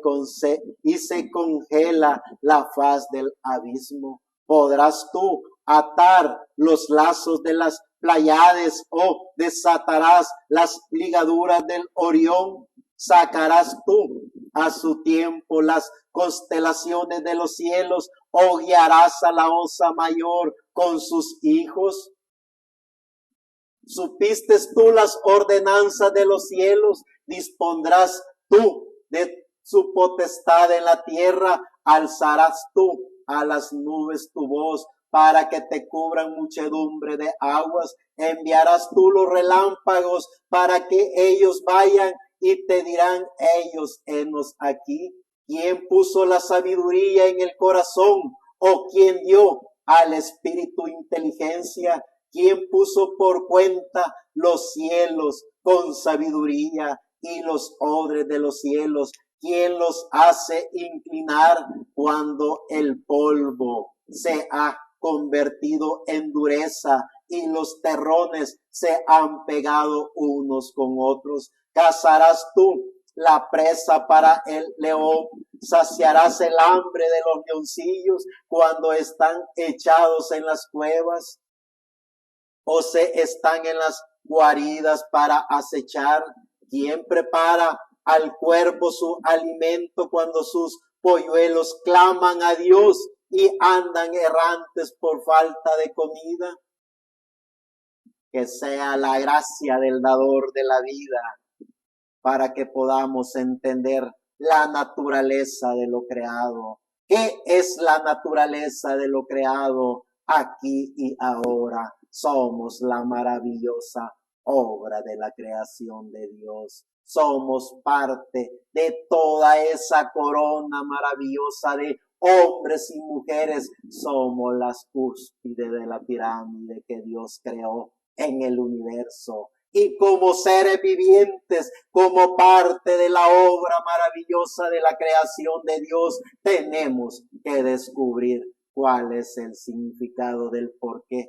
congela la faz del abismo. ¿Podrás tú atar los lazos de las Pleiades o desatarás las ligaduras del Orión? ¿Sacarás tú a su tiempo las constelaciones de los cielos o guiarás a la osa mayor con sus hijos? ¿Supiste tú las ordenanzas de los cielos? ¿Dispondrás tú de su potestad en la tierra? ¿Alzarás tú a las nubes tu voz para que te cubran muchedumbre de aguas? ¿Enviarás tú los relámpagos para que ellos vayan y te dirán ellos, henos aquí? ¿Quién puso la sabiduría en el corazón? ¿O quién dio al espíritu inteligencia? ¿Quién puso por cuenta los cielos con sabiduría y los odres de los cielos? ¿Quién los hace inclinar cuando el polvo se ha convertido en dureza y los terrones se han pegado unos con otros? ¿Cazarás tú la presa para el león? ¿Saciarás el hambre de los leoncillos cuando están echados en las cuevas o se están en las guaridas para acechar? ¿Quién prepara al cuervo su alimento cuando sus polluelos claman a Dios y andan errantes por falta de comida? Que sea la gracia del dador de la vida para que podamos entender la naturaleza de lo creado. ¿Qué es la naturaleza de lo creado? Aquí y ahora somos la maravillosa obra de la creación de Dios. Somos parte de toda esa corona maravillosa de hombres y mujeres. Somos las cúspides de la pirámide que Dios creó en el universo. Y como seres vivientes, como parte de la obra maravillosa de la creación de Dios, tenemos que descubrir cuál es el significado del porqué,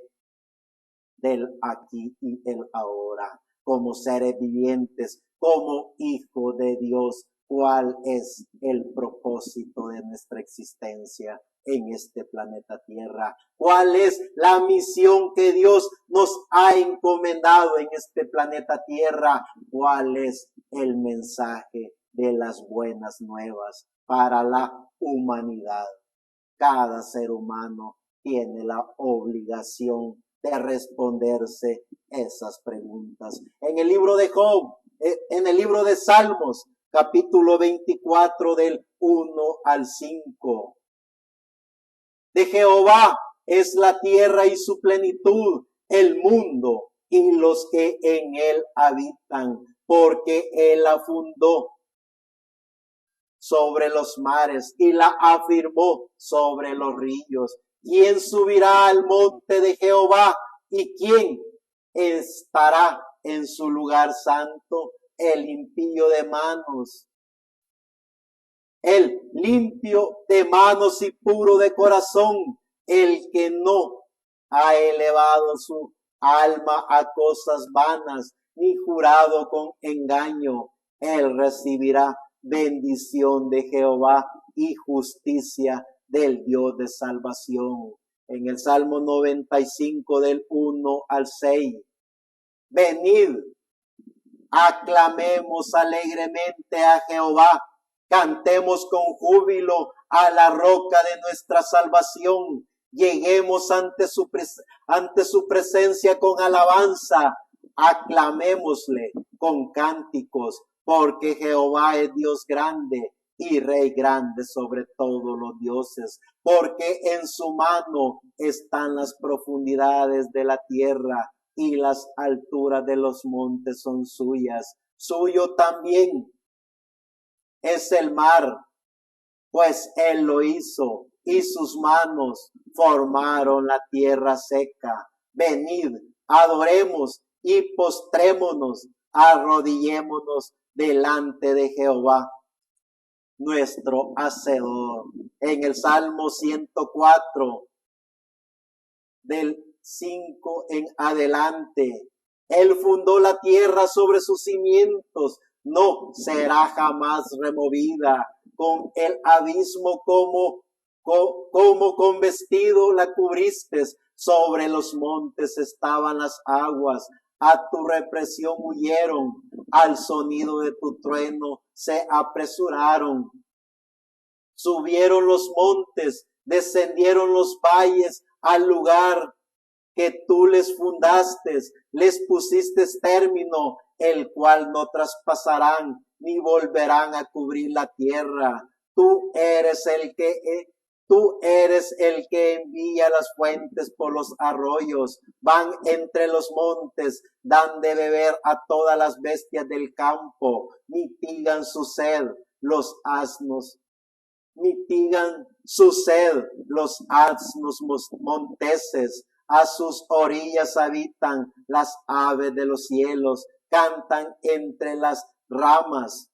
del aquí y el ahora. Como seres vivientes, como hijos de Dios, cuál es el propósito de nuestra existencia en este planeta Tierra. ¿Cuál es la misión que Dios nos ha encomendado en este planeta Tierra? ¿Cuál es el mensaje de las buenas nuevas para la humanidad? Cada ser humano tiene la obligación de responderse esas preguntas. En el libro de Job, en el libro de Salmos, capítulo 24 del 1 al 5. De Jehová es la tierra y su plenitud, el mundo y los que en él habitan, porque él la fundó sobre los mares y la afirmó sobre los ríos. ¿Quién subirá al monte de Jehová y quién estará en su lugar santo? El impío de manos, el limpio de manos y puro de corazón, el que no ha elevado su alma a cosas vanas, ni jurado con engaño. Él recibirá bendición de Jehová y justicia del Dios de salvación. En el Salmo 95 del 1 al 6. Venid, aclamemos alegremente a Jehová, cantemos con júbilo a la roca de nuestra salvación, lleguemos ante su presencia con alabanza, aclamémosle con cánticos, porque Jehová es Dios grande y Rey grande sobre todos los dioses, porque en su mano están las profundidades de la tierra y las alturas de los montes son suyas. Suyo también es el mar, pues él lo hizo y sus manos formaron la tierra seca. Venid, adoremos y postrémonos, arrodillémonos delante de Jehová, nuestro Hacedor. En el Salmo 104, del 5 en adelante, él fundó la tierra sobre sus cimientos, no será jamás removida. Con el abismo como con vestido la cubriste, sobre los montes estaban las aguas, a tu represión huyeron, al sonido de tu trueno se apresuraron. Subieron los montes, descendieron los valles al lugar que tú les fundaste, les pusiste término, el cual no traspasarán ni volverán a cubrir la tierra. Tú eres el que envía las fuentes por los arroyos, van entre los montes, dan de beber a todas las bestias del campo, mitigan su sed los asnos monteses, a sus orillas habitan las aves de los cielos, cantan entre las ramas.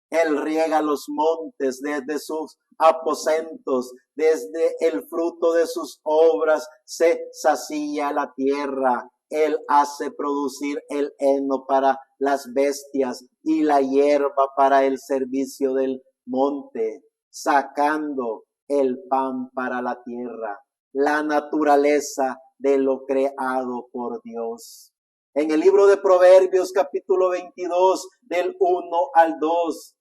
Él riega los montes desde sus aposentos, desde el fruto de sus obras se sacía la tierra. Él hace producir el heno para las bestias y la hierba para el servicio del monte, sacando el pan para la tierra, la naturaleza de lo creado por Dios. En el libro de Proverbios, capítulo 22, del 1 al 2,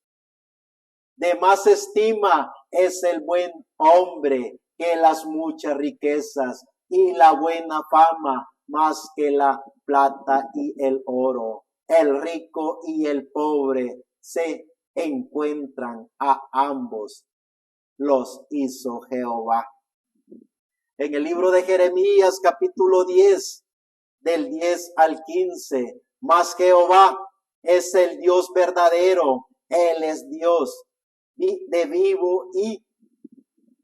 de más estima es el buen hombre que las muchas riquezas, y la buena fama más que la plata y el oro. El rico y el pobre se encuentran, a ambos los hizo Jehová. En el libro de Jeremías, capítulo 10, del 10 al 15, mas Jehová es el Dios verdadero, Él es Dios de vivo y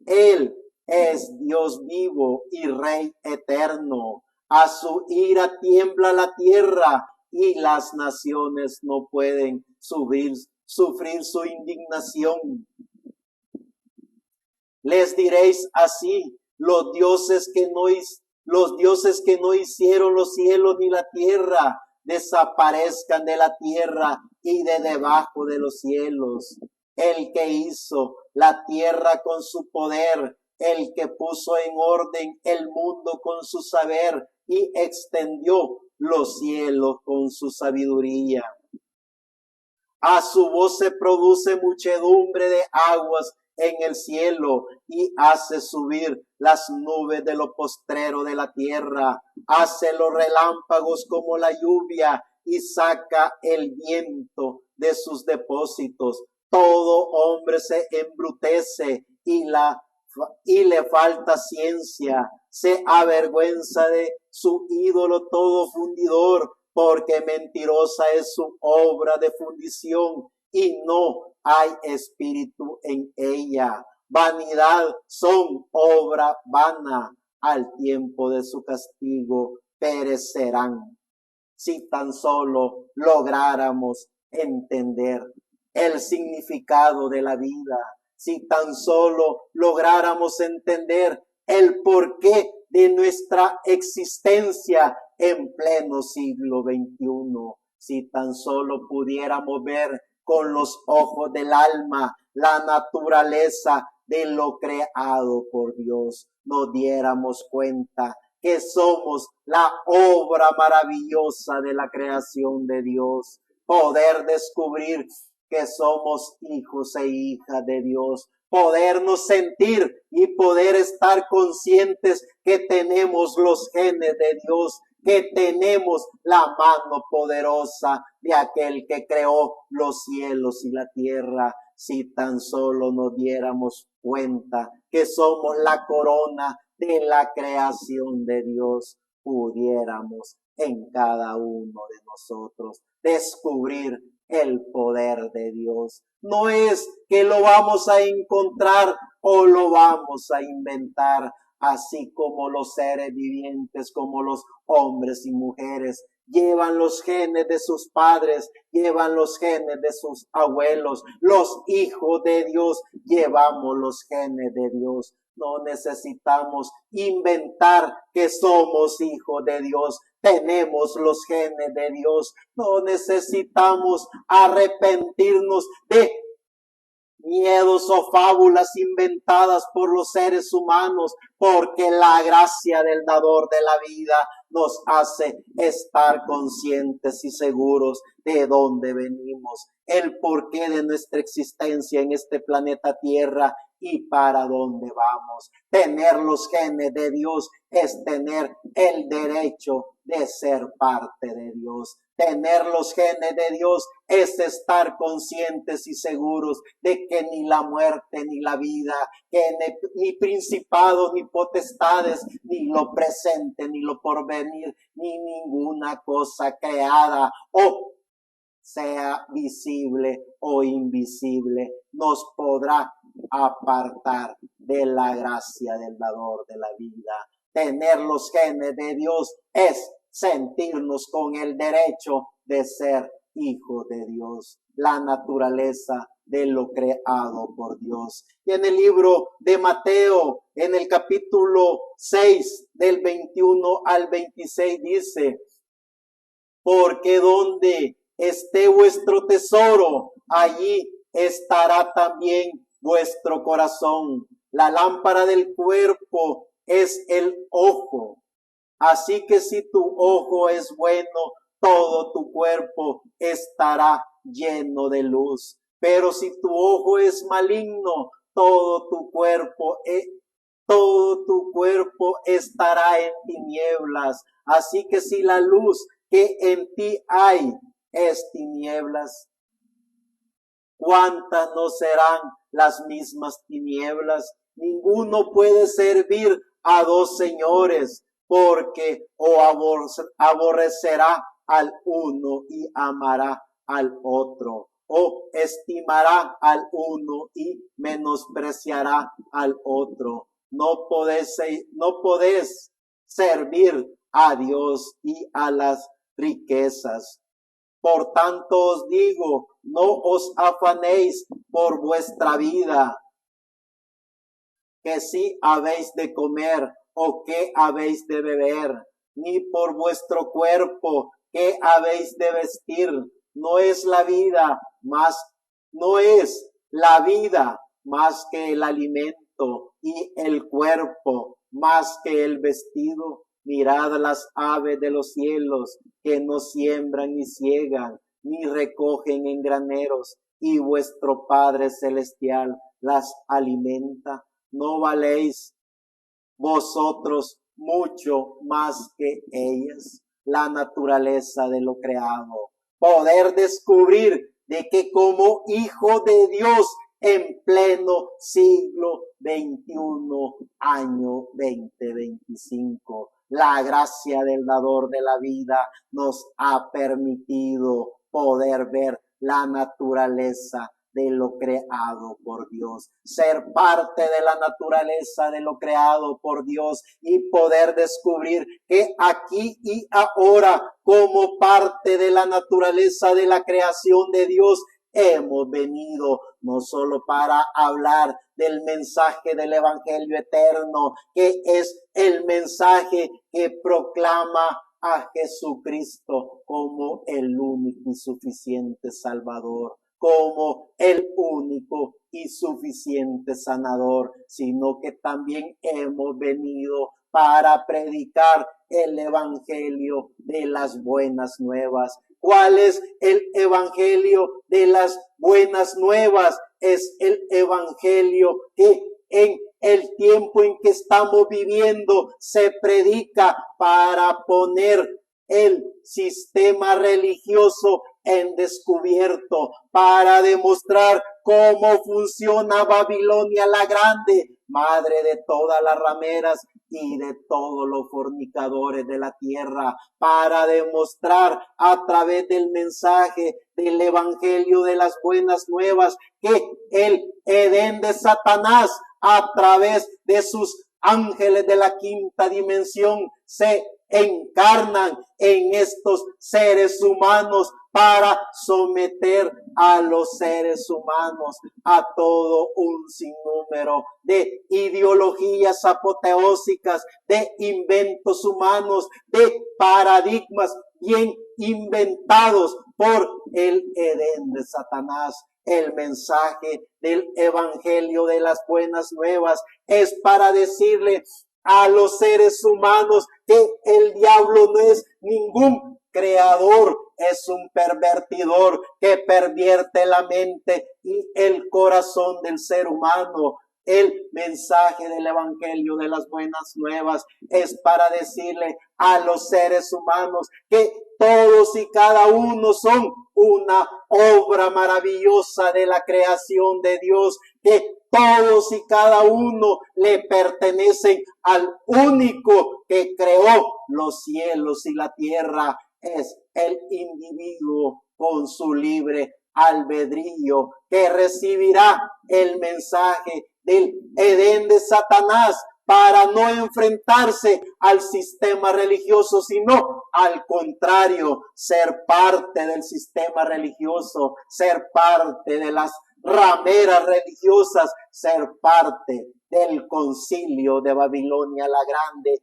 Él es Dios vivo y Rey eterno. A su ira tiembla la tierra y las naciones no pueden sufrir su indignación. Les diréis así, los dioses que no hicieron los cielos ni la tierra, desaparezcan de la tierra y de debajo de los cielos. El que hizo la tierra con su poder, el que puso en orden el mundo con su saber y extendió los cielos con su sabiduría. A su voz se produce muchedumbre de aguas en el cielo y hace subir las nubes de lo postrero de la tierra. Hace los relámpagos como la lluvia y saca el viento de sus depósitos. Todo hombre se embrutece y le falta ciencia. Se avergüenza de su ídolo todo fundidor, porque mentirosa es su obra de fundición y no hay espíritu en ella. Vanidad son obra vana, al tiempo de su castigo perecerán. Si tan solo lográramos entender el significado de la vida, si tan solo lográramos entender el porqué de nuestra existencia en pleno siglo XXI, si tan solo pudiéramos ver con los ojos del alma la naturaleza de lo creado por Dios, nos diéramos cuenta que somos la obra maravillosa de la creación de Dios, poder descubrir que somos hijos e hijas de Dios, podernos sentir y poder estar conscientes que tenemos los genes de Dios, que tenemos la mano poderosa de aquel que creó los cielos y la tierra. Si tan solo nos diéramos cuenta que somos la corona de la creación de Dios, pudiéramos en cada uno de nosotros descubrir el poder de Dios. No es que lo vamos a encontrar o lo vamos a inventar, así como los seres vivientes, como los hombres y mujeres, llevan los genes de sus padres, llevan los genes de sus abuelos. Los hijos de Dios llevamos los genes de Dios. No necesitamos inventar que somos hijos de Dios. Tenemos los genes de Dios. No necesitamos arrepentirnos de miedos o fábulas inventadas por los seres humanos, porque la gracia del dador de la vida nos hace estar conscientes y seguros de dónde venimos, el porqué de nuestra existencia en este planeta Tierra y para dónde vamos. Tener los genes de Dios es tener el derecho de ser parte de Dios. Tener los genes de Dios es estar conscientes y seguros de que ni la muerte ni la vida, que ni principados ni potestades, ni lo presente ni lo porvenir, ni ninguna cosa creada o sea visible o invisible, nos podrá apartar de la gracia del dador de la vida. Tener los genes de Dios es sentirnos con el derecho de ser hijos de Dios, la naturaleza de lo creado por Dios. Y en el libro de Mateo, en el capítulo 6, del 21 al 26, dice: porque donde esté vuestro tesoro, allí estará también vuestro corazón. La lámpara del cuerpo es el ojo. Así que si tu ojo es bueno, todo tu cuerpo estará lleno de luz. Pero si tu ojo es maligno, todo tu cuerpo estará en tinieblas. Así que si la luz que en ti hay es tinieblas, ¿cuántas no serán las mismas tinieblas? Ninguno puede servir a dos señores, porque o aborrecerá al uno y amará al otro, o estimará al uno y menospreciará al otro. No podés servir a Dios y a las riquezas. Por tanto os digo, no os afanéis por vuestra vida, que si habéis de comer o qué habéis de beber, ni por vuestro cuerpo, qué habéis de vestir. No es la vida más que el alimento, y el cuerpo más que el vestido. Mirad las aves de los cielos, que no siembran ni ciegan, ni recogen en graneros, y vuestro Padre Celestial las alimenta. ¿No valéis vosotros mucho más que ellas? La naturaleza de lo creado. Poder descubrir de que como hijo de Dios en pleno siglo XXI, año 2025, la gracia del dador de la vida nos ha permitido poder ver la naturaleza de lo creado por Dios, ser parte de la naturaleza de lo creado por Dios y poder descubrir que aquí y ahora, como parte de la naturaleza de la creación de Dios, hemos venido no solo para hablar del mensaje del Evangelio eterno, que es el mensaje que proclama a Jesucristo como el único y suficiente Salvador, como el único y suficiente sanador, sino que también hemos venido para predicar el evangelio de las buenas nuevas. ¿Cuál es el evangelio de las buenas nuevas? Es el evangelio que en el tiempo en que estamos viviendo se predica para poner el sistema religioso en descubierto, para demostrar cómo funciona Babilonia la Grande, madre de todas las rameras y de todos los fornicadores de la tierra, para demostrar a través del mensaje del evangelio de las buenas nuevas que el Edén de Satanás, a través de sus ángeles de la quinta dimensión, se encarnan en estos seres humanos para someter a los seres humanos a todo un sinnúmero de ideologías apoteósicas, de inventos humanos, de paradigmas bien inventados por el Edén de Satanás. El mensaje del evangelio de las buenas nuevas es para decirle a los seres humanos que el diablo no es ningún creador, es un pervertidor que pervierte la mente y el corazón del ser humano. El mensaje del evangelio de las buenas nuevas es para decirle a los seres humanos que todos y cada uno son una obra maravillosa de la creación de Dios, que todos y cada uno le pertenecen al único que creó los cielos y la tierra. Es el individuo con su libre albedrío que recibirá el mensaje del Edén de Satanás para no enfrentarse al sistema religioso, sino al contrario, ser parte del sistema religioso, ser parte de las rameras religiosas, ser parte del concilio de Babilonia la Grande.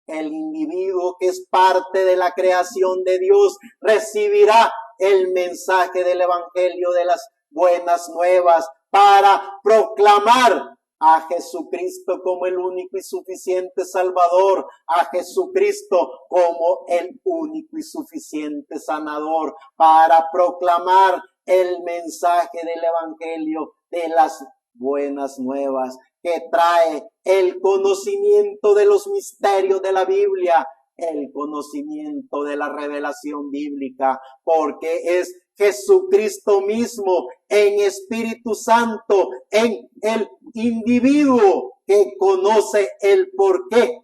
El individuo que es parte de la creación de Dios recibirá el mensaje del evangelio de las buenas nuevas para proclamar a Jesucristo como el único y suficiente Salvador, a Jesucristo como el único y suficiente sanador, para proclamar el mensaje del evangelio de las buenas nuevas, que trae el conocimiento de los misterios de la Biblia, el conocimiento de la revelación bíblica, porque es Jesucristo mismo en Espíritu Santo, en el individuo que conoce el porqué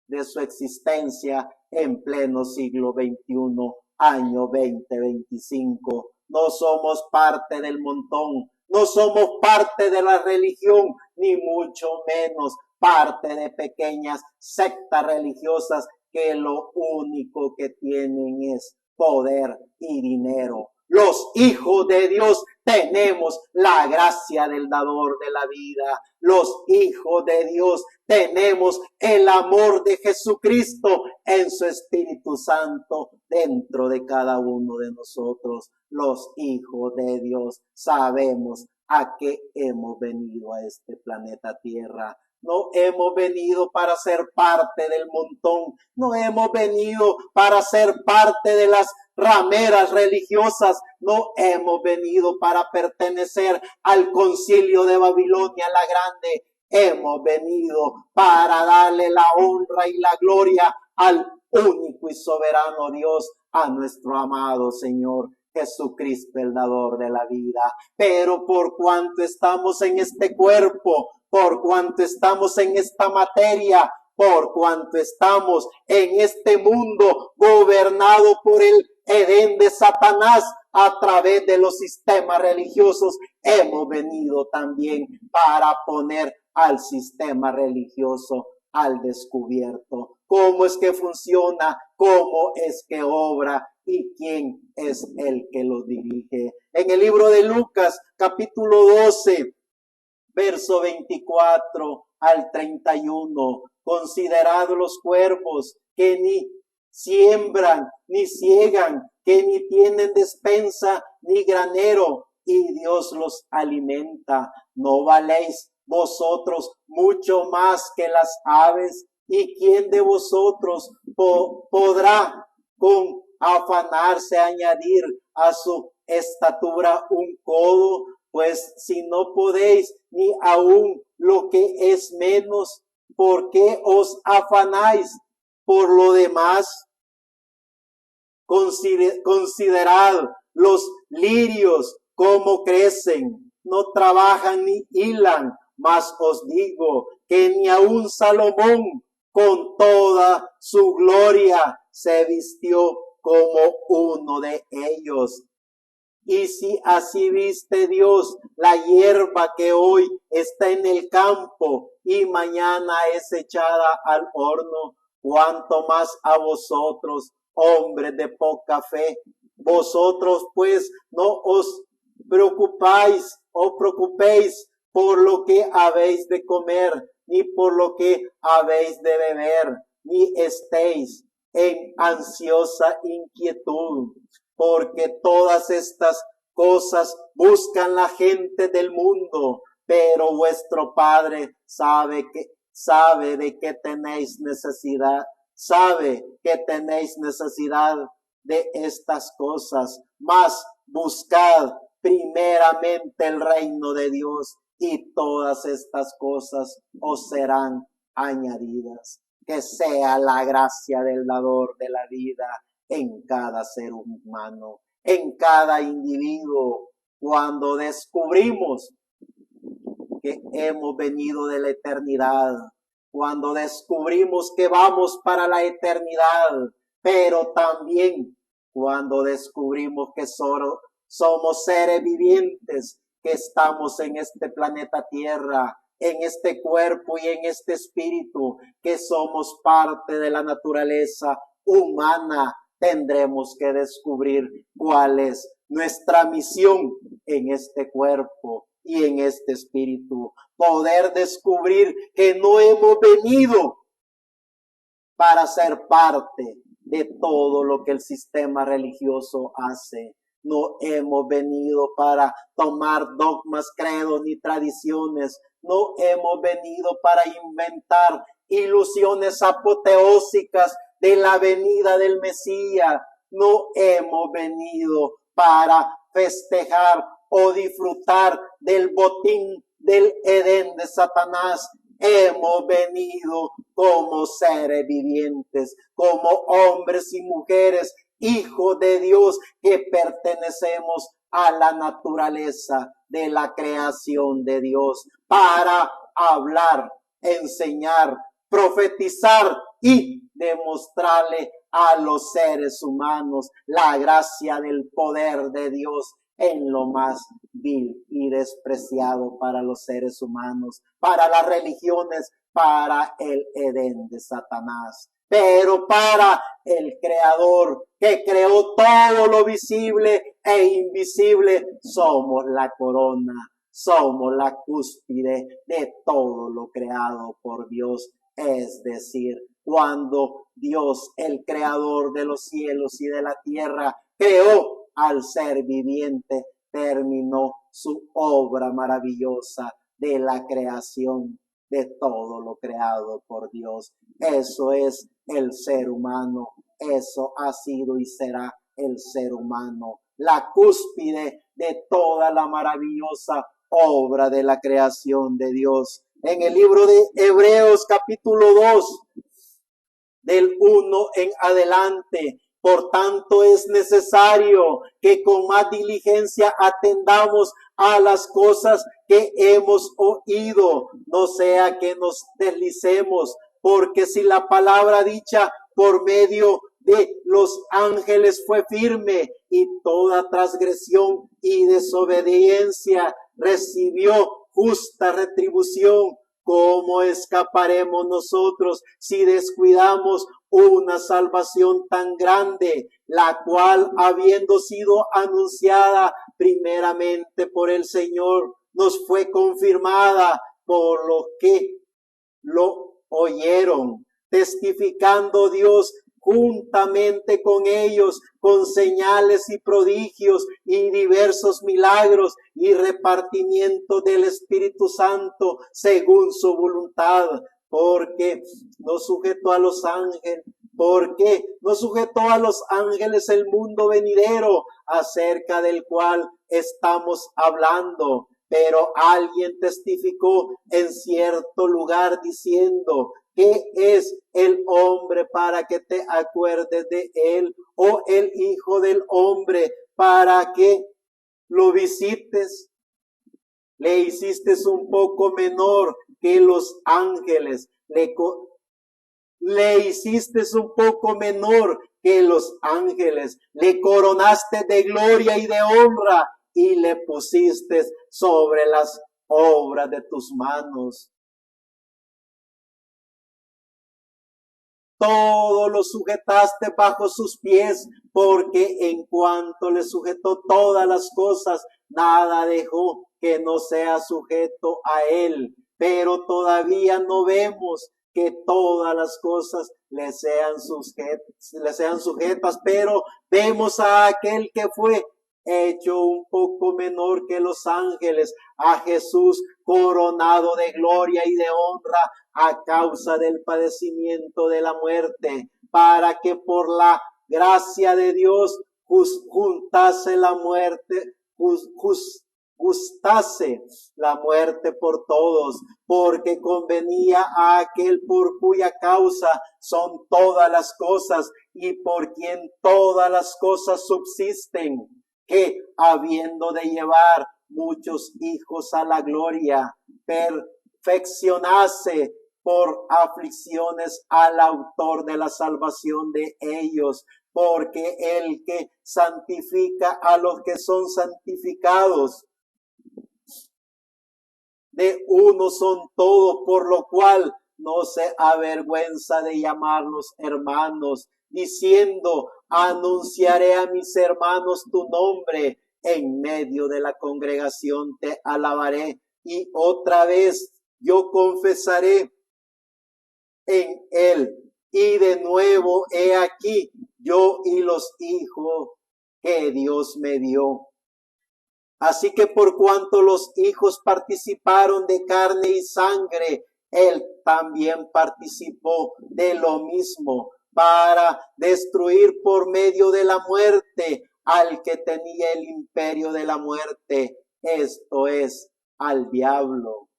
de su existencia en pleno siglo XXI, año 2025. No somos parte del montón, no somos parte de la religión, ni mucho menos parte de pequeñas sectas religiosas que lo único que tienen es poder y dinero. Los hijos de Dios tenemos la gracia del dador de la vida. Los hijos de Dios tenemos el amor de Jesucristo en su Espíritu Santo dentro de cada uno de nosotros. Los hijos de Dios sabemos a qué hemos venido a este planeta Tierra. No hemos venido para ser parte del montón, no hemos venido para ser parte de las rameras religiosas, no hemos venido para pertenecer al concilio de Babilonia la Grande, hemos venido para darle la honra y la gloria al único y soberano Dios, a nuestro amado Señor Jesucristo, el dador de la vida. Pero por cuanto estamos en este cuerpo, por cuanto estamos en esta materia, por cuanto estamos en este mundo gobernado por el Edén de Satanás a través de los sistemas religiosos, hemos venido también para poner al sistema religioso al descubierto. ¿Cómo es que funciona? ¿Cómo es que obra? ¿Y quién es el que lo dirige? En el libro de Lucas, capítulo 12, verso 24 al 31, considerad los cuervos que ni siembran ni ciegan, que ni tienen despensa ni granero, y Dios los alimenta. ¿No valéis vosotros mucho más que las aves? ¿Y quién de vosotros podrá con afanarse añadir a su estatura un codo? Pues si no podéis ni aun lo que es menos, ¿por qué os afanáis por lo demás? Considerad los lirios cómo crecen, no trabajan ni hilan, mas os digo que ni aun Salomón con toda su gloria se vistió como uno de ellos. Y si así viste Dios la hierba que hoy está en el campo y mañana es echada al horno, cuánto más a vosotros, hombres de poca fe. Vosotros pues no os preocupéis por lo que habéis de comer, ni por lo que habéis de beber, ni estéis en ansiosa inquietud, porque todas estas cosas buscan la gente del mundo, pero vuestro Padre sabe de que tenéis necesidad, sabe que tenéis necesidad de estas cosas, mas buscad primeramente el reino de Dios y todas estas cosas os serán añadidas. Que sea la gracia del dador de la vida en cada ser humano, en cada individuo, cuando descubrimos que hemos venido de la eternidad, cuando descubrimos que vamos para la eternidad, pero también cuando descubrimos que solo somos seres vivientes, que estamos en este planeta Tierra, en este cuerpo y en este espíritu, que somos parte de la naturaleza humana, tendremos que descubrir cuál es nuestra misión en este cuerpo y en este espíritu. Poder descubrir que no hemos venido para ser parte de todo lo que el sistema religioso hace. No hemos venido para tomar dogmas, credos ni tradiciones. No hemos venido para inventar ilusiones apoteósicas de la venida del Mesías. No hemos venido para festejar o disfrutar del botín del Edén de Satanás. Hemos venido como seres vivientes, como hombres y mujeres, hijos de Dios, que pertenecemos a la naturaleza de la creación de Dios, para hablar, enseñar, profetizar y demostrarle a los seres humanos la gracia del poder de Dios en lo más vil y despreciado para los seres humanos, para las religiones, para el Edén de Satanás. Pero para el Creador, que creó todo lo visible e invisible, somos la corona, somos la cúspide de todo lo creado por Dios. Es decir, cuando Dios, el Creador de los cielos y de la tierra, creó al ser viviente, terminó su obra maravillosa de la creación de todo lo creado por Dios. Eso es el ser humano, eso ha sido y será el ser humano, la cúspide de toda la maravillosa obra de la creación de Dios. En el libro de Hebreos capítulo 2, del 1 en adelante, por tanto es necesario que con más diligencia atendamos a las cosas que hemos oído, no sea que nos deslicemos, porque si la palabra dicha por medio de los ángeles fue firme, y toda transgresión y desobediencia recibió justa retribución, ¿cómo escaparemos nosotros si descuidamos una salvación tan grande, la cual, habiendo sido anunciada primeramente por el Señor, nos fue confirmada por los que lo oyeron, testificando Dios juntamente con ellos, con señales y prodigios y diversos milagros y repartimiento del Espíritu Santo según su voluntad, porque no sujetó a los ángeles. Porque no sujetó a los ángeles el mundo venidero, acerca del cual estamos hablando. Pero alguien testificó en cierto lugar diciendo: ¿qué es el hombre para que te acuerdes de él? ¿O el hijo del hombre para que lo visites? Le hiciste un poco menor que los ángeles. Le hiciste un poco menor que los ángeles, le coronaste de gloria y de honra y le pusiste sobre las obras de tus manos. Todo lo sujetaste bajo sus pies, porque en cuanto le sujetó todas las cosas, nada dejó que no sea sujeto a él. Pero todavía no vemos que todas las cosas le sean sujetas, pero vemos a aquel que fue hecho un poco menor que los ángeles, a Jesús coronado de gloria y de honra a causa del padecimiento de la muerte, para que por la gracia de Dios juntase la muerte, gustase la muerte por todos, porque convenía a aquel por cuya causa son todas las cosas y por quien todas las cosas subsisten, que habiendo de llevar muchos hijos a la gloria, perfeccionase por aflicciones al autor de la salvación de ellos. Porque el que santifica a los que son santificados, de uno son todos, por lo cual no se avergüenza de llamarlos hermanos, diciendo: anunciaré a mis hermanos tu nombre, en medio de la congregación te alabaré, y otra vez yo confesaré en él. Y de nuevo he aquí yo y los hijos que Dios me dio. Así que por cuanto los hijos participaron de carne y sangre, él también participó de lo mismo, para destruir por medio de la muerte al que tenía el imperio de la muerte, esto es, al diablo.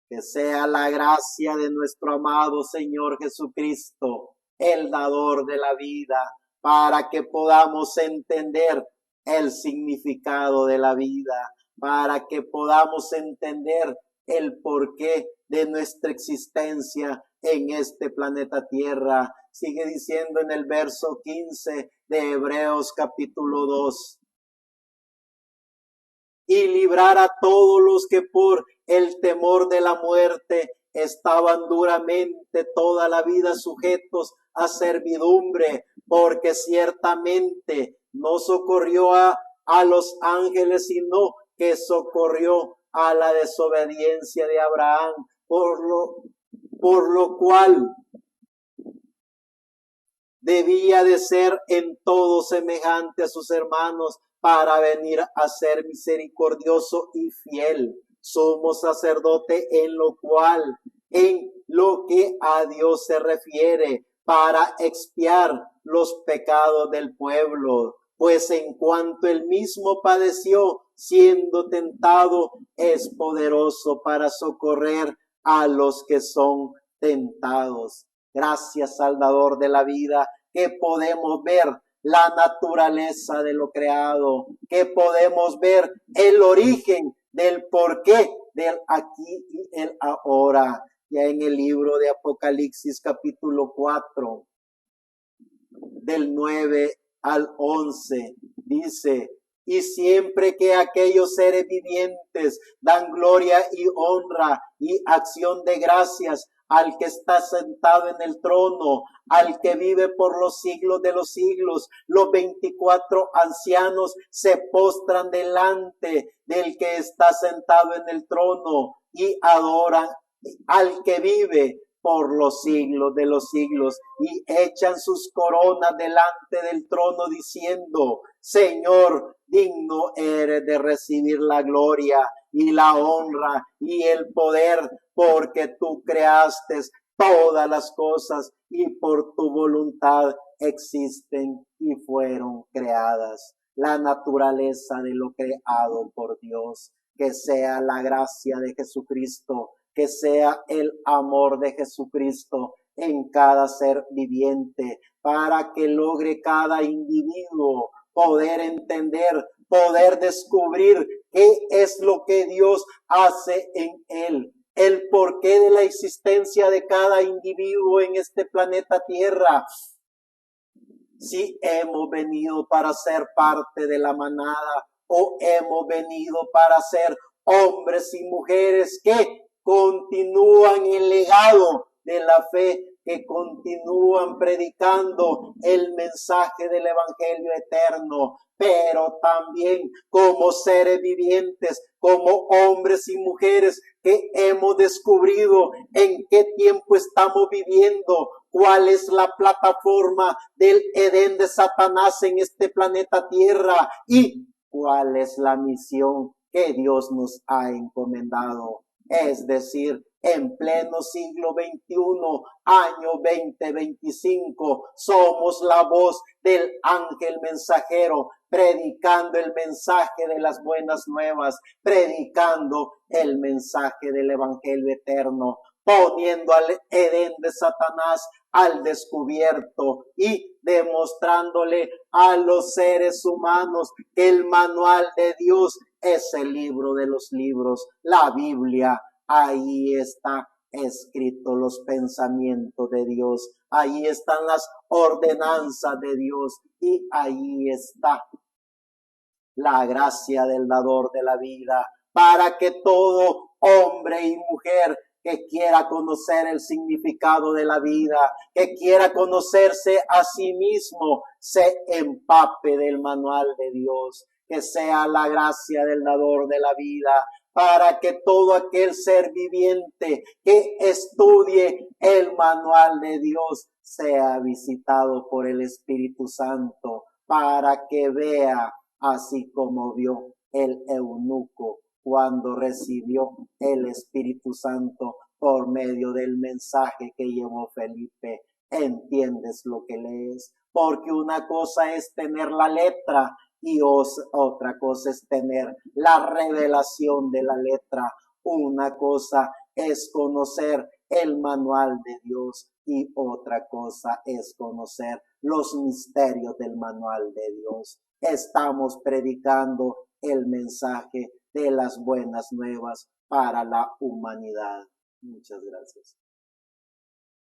Que sea la gracia de nuestro amado Señor Jesucristo, el dador de la vida, para que podamos entender el significado de la vida, para que podamos entender el porqué de nuestra existencia en este planeta Tierra. Sigue diciendo en el verso 15 de Hebreos capítulo 2. Y librar a todos los que por el temor de la muerte estaban duramente toda la vida sujetos a servidumbre, porque ciertamente no socorrió a los ángeles, sino que socorrió a la desobediencia de Abraham, por lo cual debía de ser en todo semejante a sus hermanos, para venir a ser misericordioso y fiel, sumo sacerdote en lo que a Dios se refiere, para expiar los pecados del pueblo. Pues en cuanto él mismo padeció, siendo tentado, es poderoso para socorrer a los que son tentados. Gracias, Salvador de la vida, que podemos ver la naturaleza de lo creado, que podemos ver el origen del porqué del aquí y el ahora. Ya en el libro de Apocalipsis capítulo 4, del 9 al 11, dice: y siempre que aquellos seres vivientes dan gloria y honra y acción de gracias al que está sentado en el trono, al que vive por los siglos de los siglos, los 24 ancianos se postran delante del que está sentado en el trono y adoran al que vive, por los siglos de los siglos, y echan sus coronas delante del trono diciendo: Señor, digno eres de recibir la gloria y la honra y el poder, porque tú creaste todas las cosas y por tu voluntad existen y fueron creadas. La naturaleza de lo creado por Dios, que sea la gracia de Jesucristo, que sea el amor de Jesucristo en cada ser viviente, para que logre cada individuo poder entender, poder descubrir qué es lo que Dios hace en él, el porqué de la existencia de cada individuo en este planeta Tierra. Si hemos venido para ser parte de la manada o hemos venido para ser hombres y mujeres que continúan el legado de la fe, que continúan predicando el mensaje del evangelio eterno, pero también como seres vivientes, como hombres y mujeres que hemos descubrido en qué tiempo estamos viviendo, cuál es la plataforma del Edén de Satanás en este planeta Tierra y cuál es la misión que Dios nos ha encomendado. Es decir, en pleno siglo XXI, año 2025, somos la voz del ángel mensajero, predicando el mensaje de las buenas nuevas, predicando el mensaje del evangelio eterno, poniendo al Edén de Satanás al descubierto y demostrándole a los seres humanos que el manual de Dios es el libro de los libros, la Biblia. Ahí está escrito los pensamientos de Dios, ahí están las ordenanzas de Dios y ahí está la gracia del dador de la vida, para que todo hombre y mujer que quiera conocer el significado de la vida, que quiera conocerse a sí mismo, se empape del manual de Dios, que sea la gracia del dador de la vida, para que todo aquel ser viviente que estudie el manual de Dios sea visitado por el Espíritu Santo, para que vea, así como vio el eunuco cuando recibió el Espíritu Santo por medio del mensaje que llevó Felipe. ¿Entiendes lo que lees? Porque una cosa es tener la letra y otra cosa es tener la revelación de la letra. Una cosa es conocer el manual de Dios y otra cosa es conocer los misterios del manual de Dios. Estamos predicando el mensaje de las buenas nuevas para la humanidad. Muchas gracias.